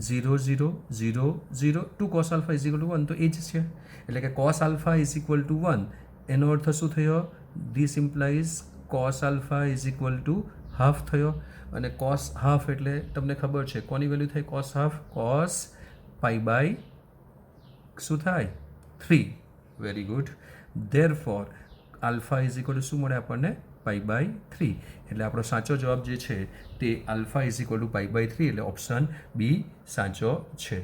0 0 0 0 2 cos alpha is equal two 1, તો એ જ છે એટલે કે cos alpha is equal two 1 એનો અર્થ શું થયો? This implies cos alpha is equal to half થયો, અને કોસ હાફ એટલે તમને ખબર છે કોની વેલ્યુ થાય? Cos half cos pi by શું થાય? 3. Very good. Therefore alpha is equal to શું મળે આપણને? Pi by 3. એટલે આપણો સાચો જવાબ જે છે તે alpha is equal to pi by 3 એટલે ઓપ્શન બી સાચો છે.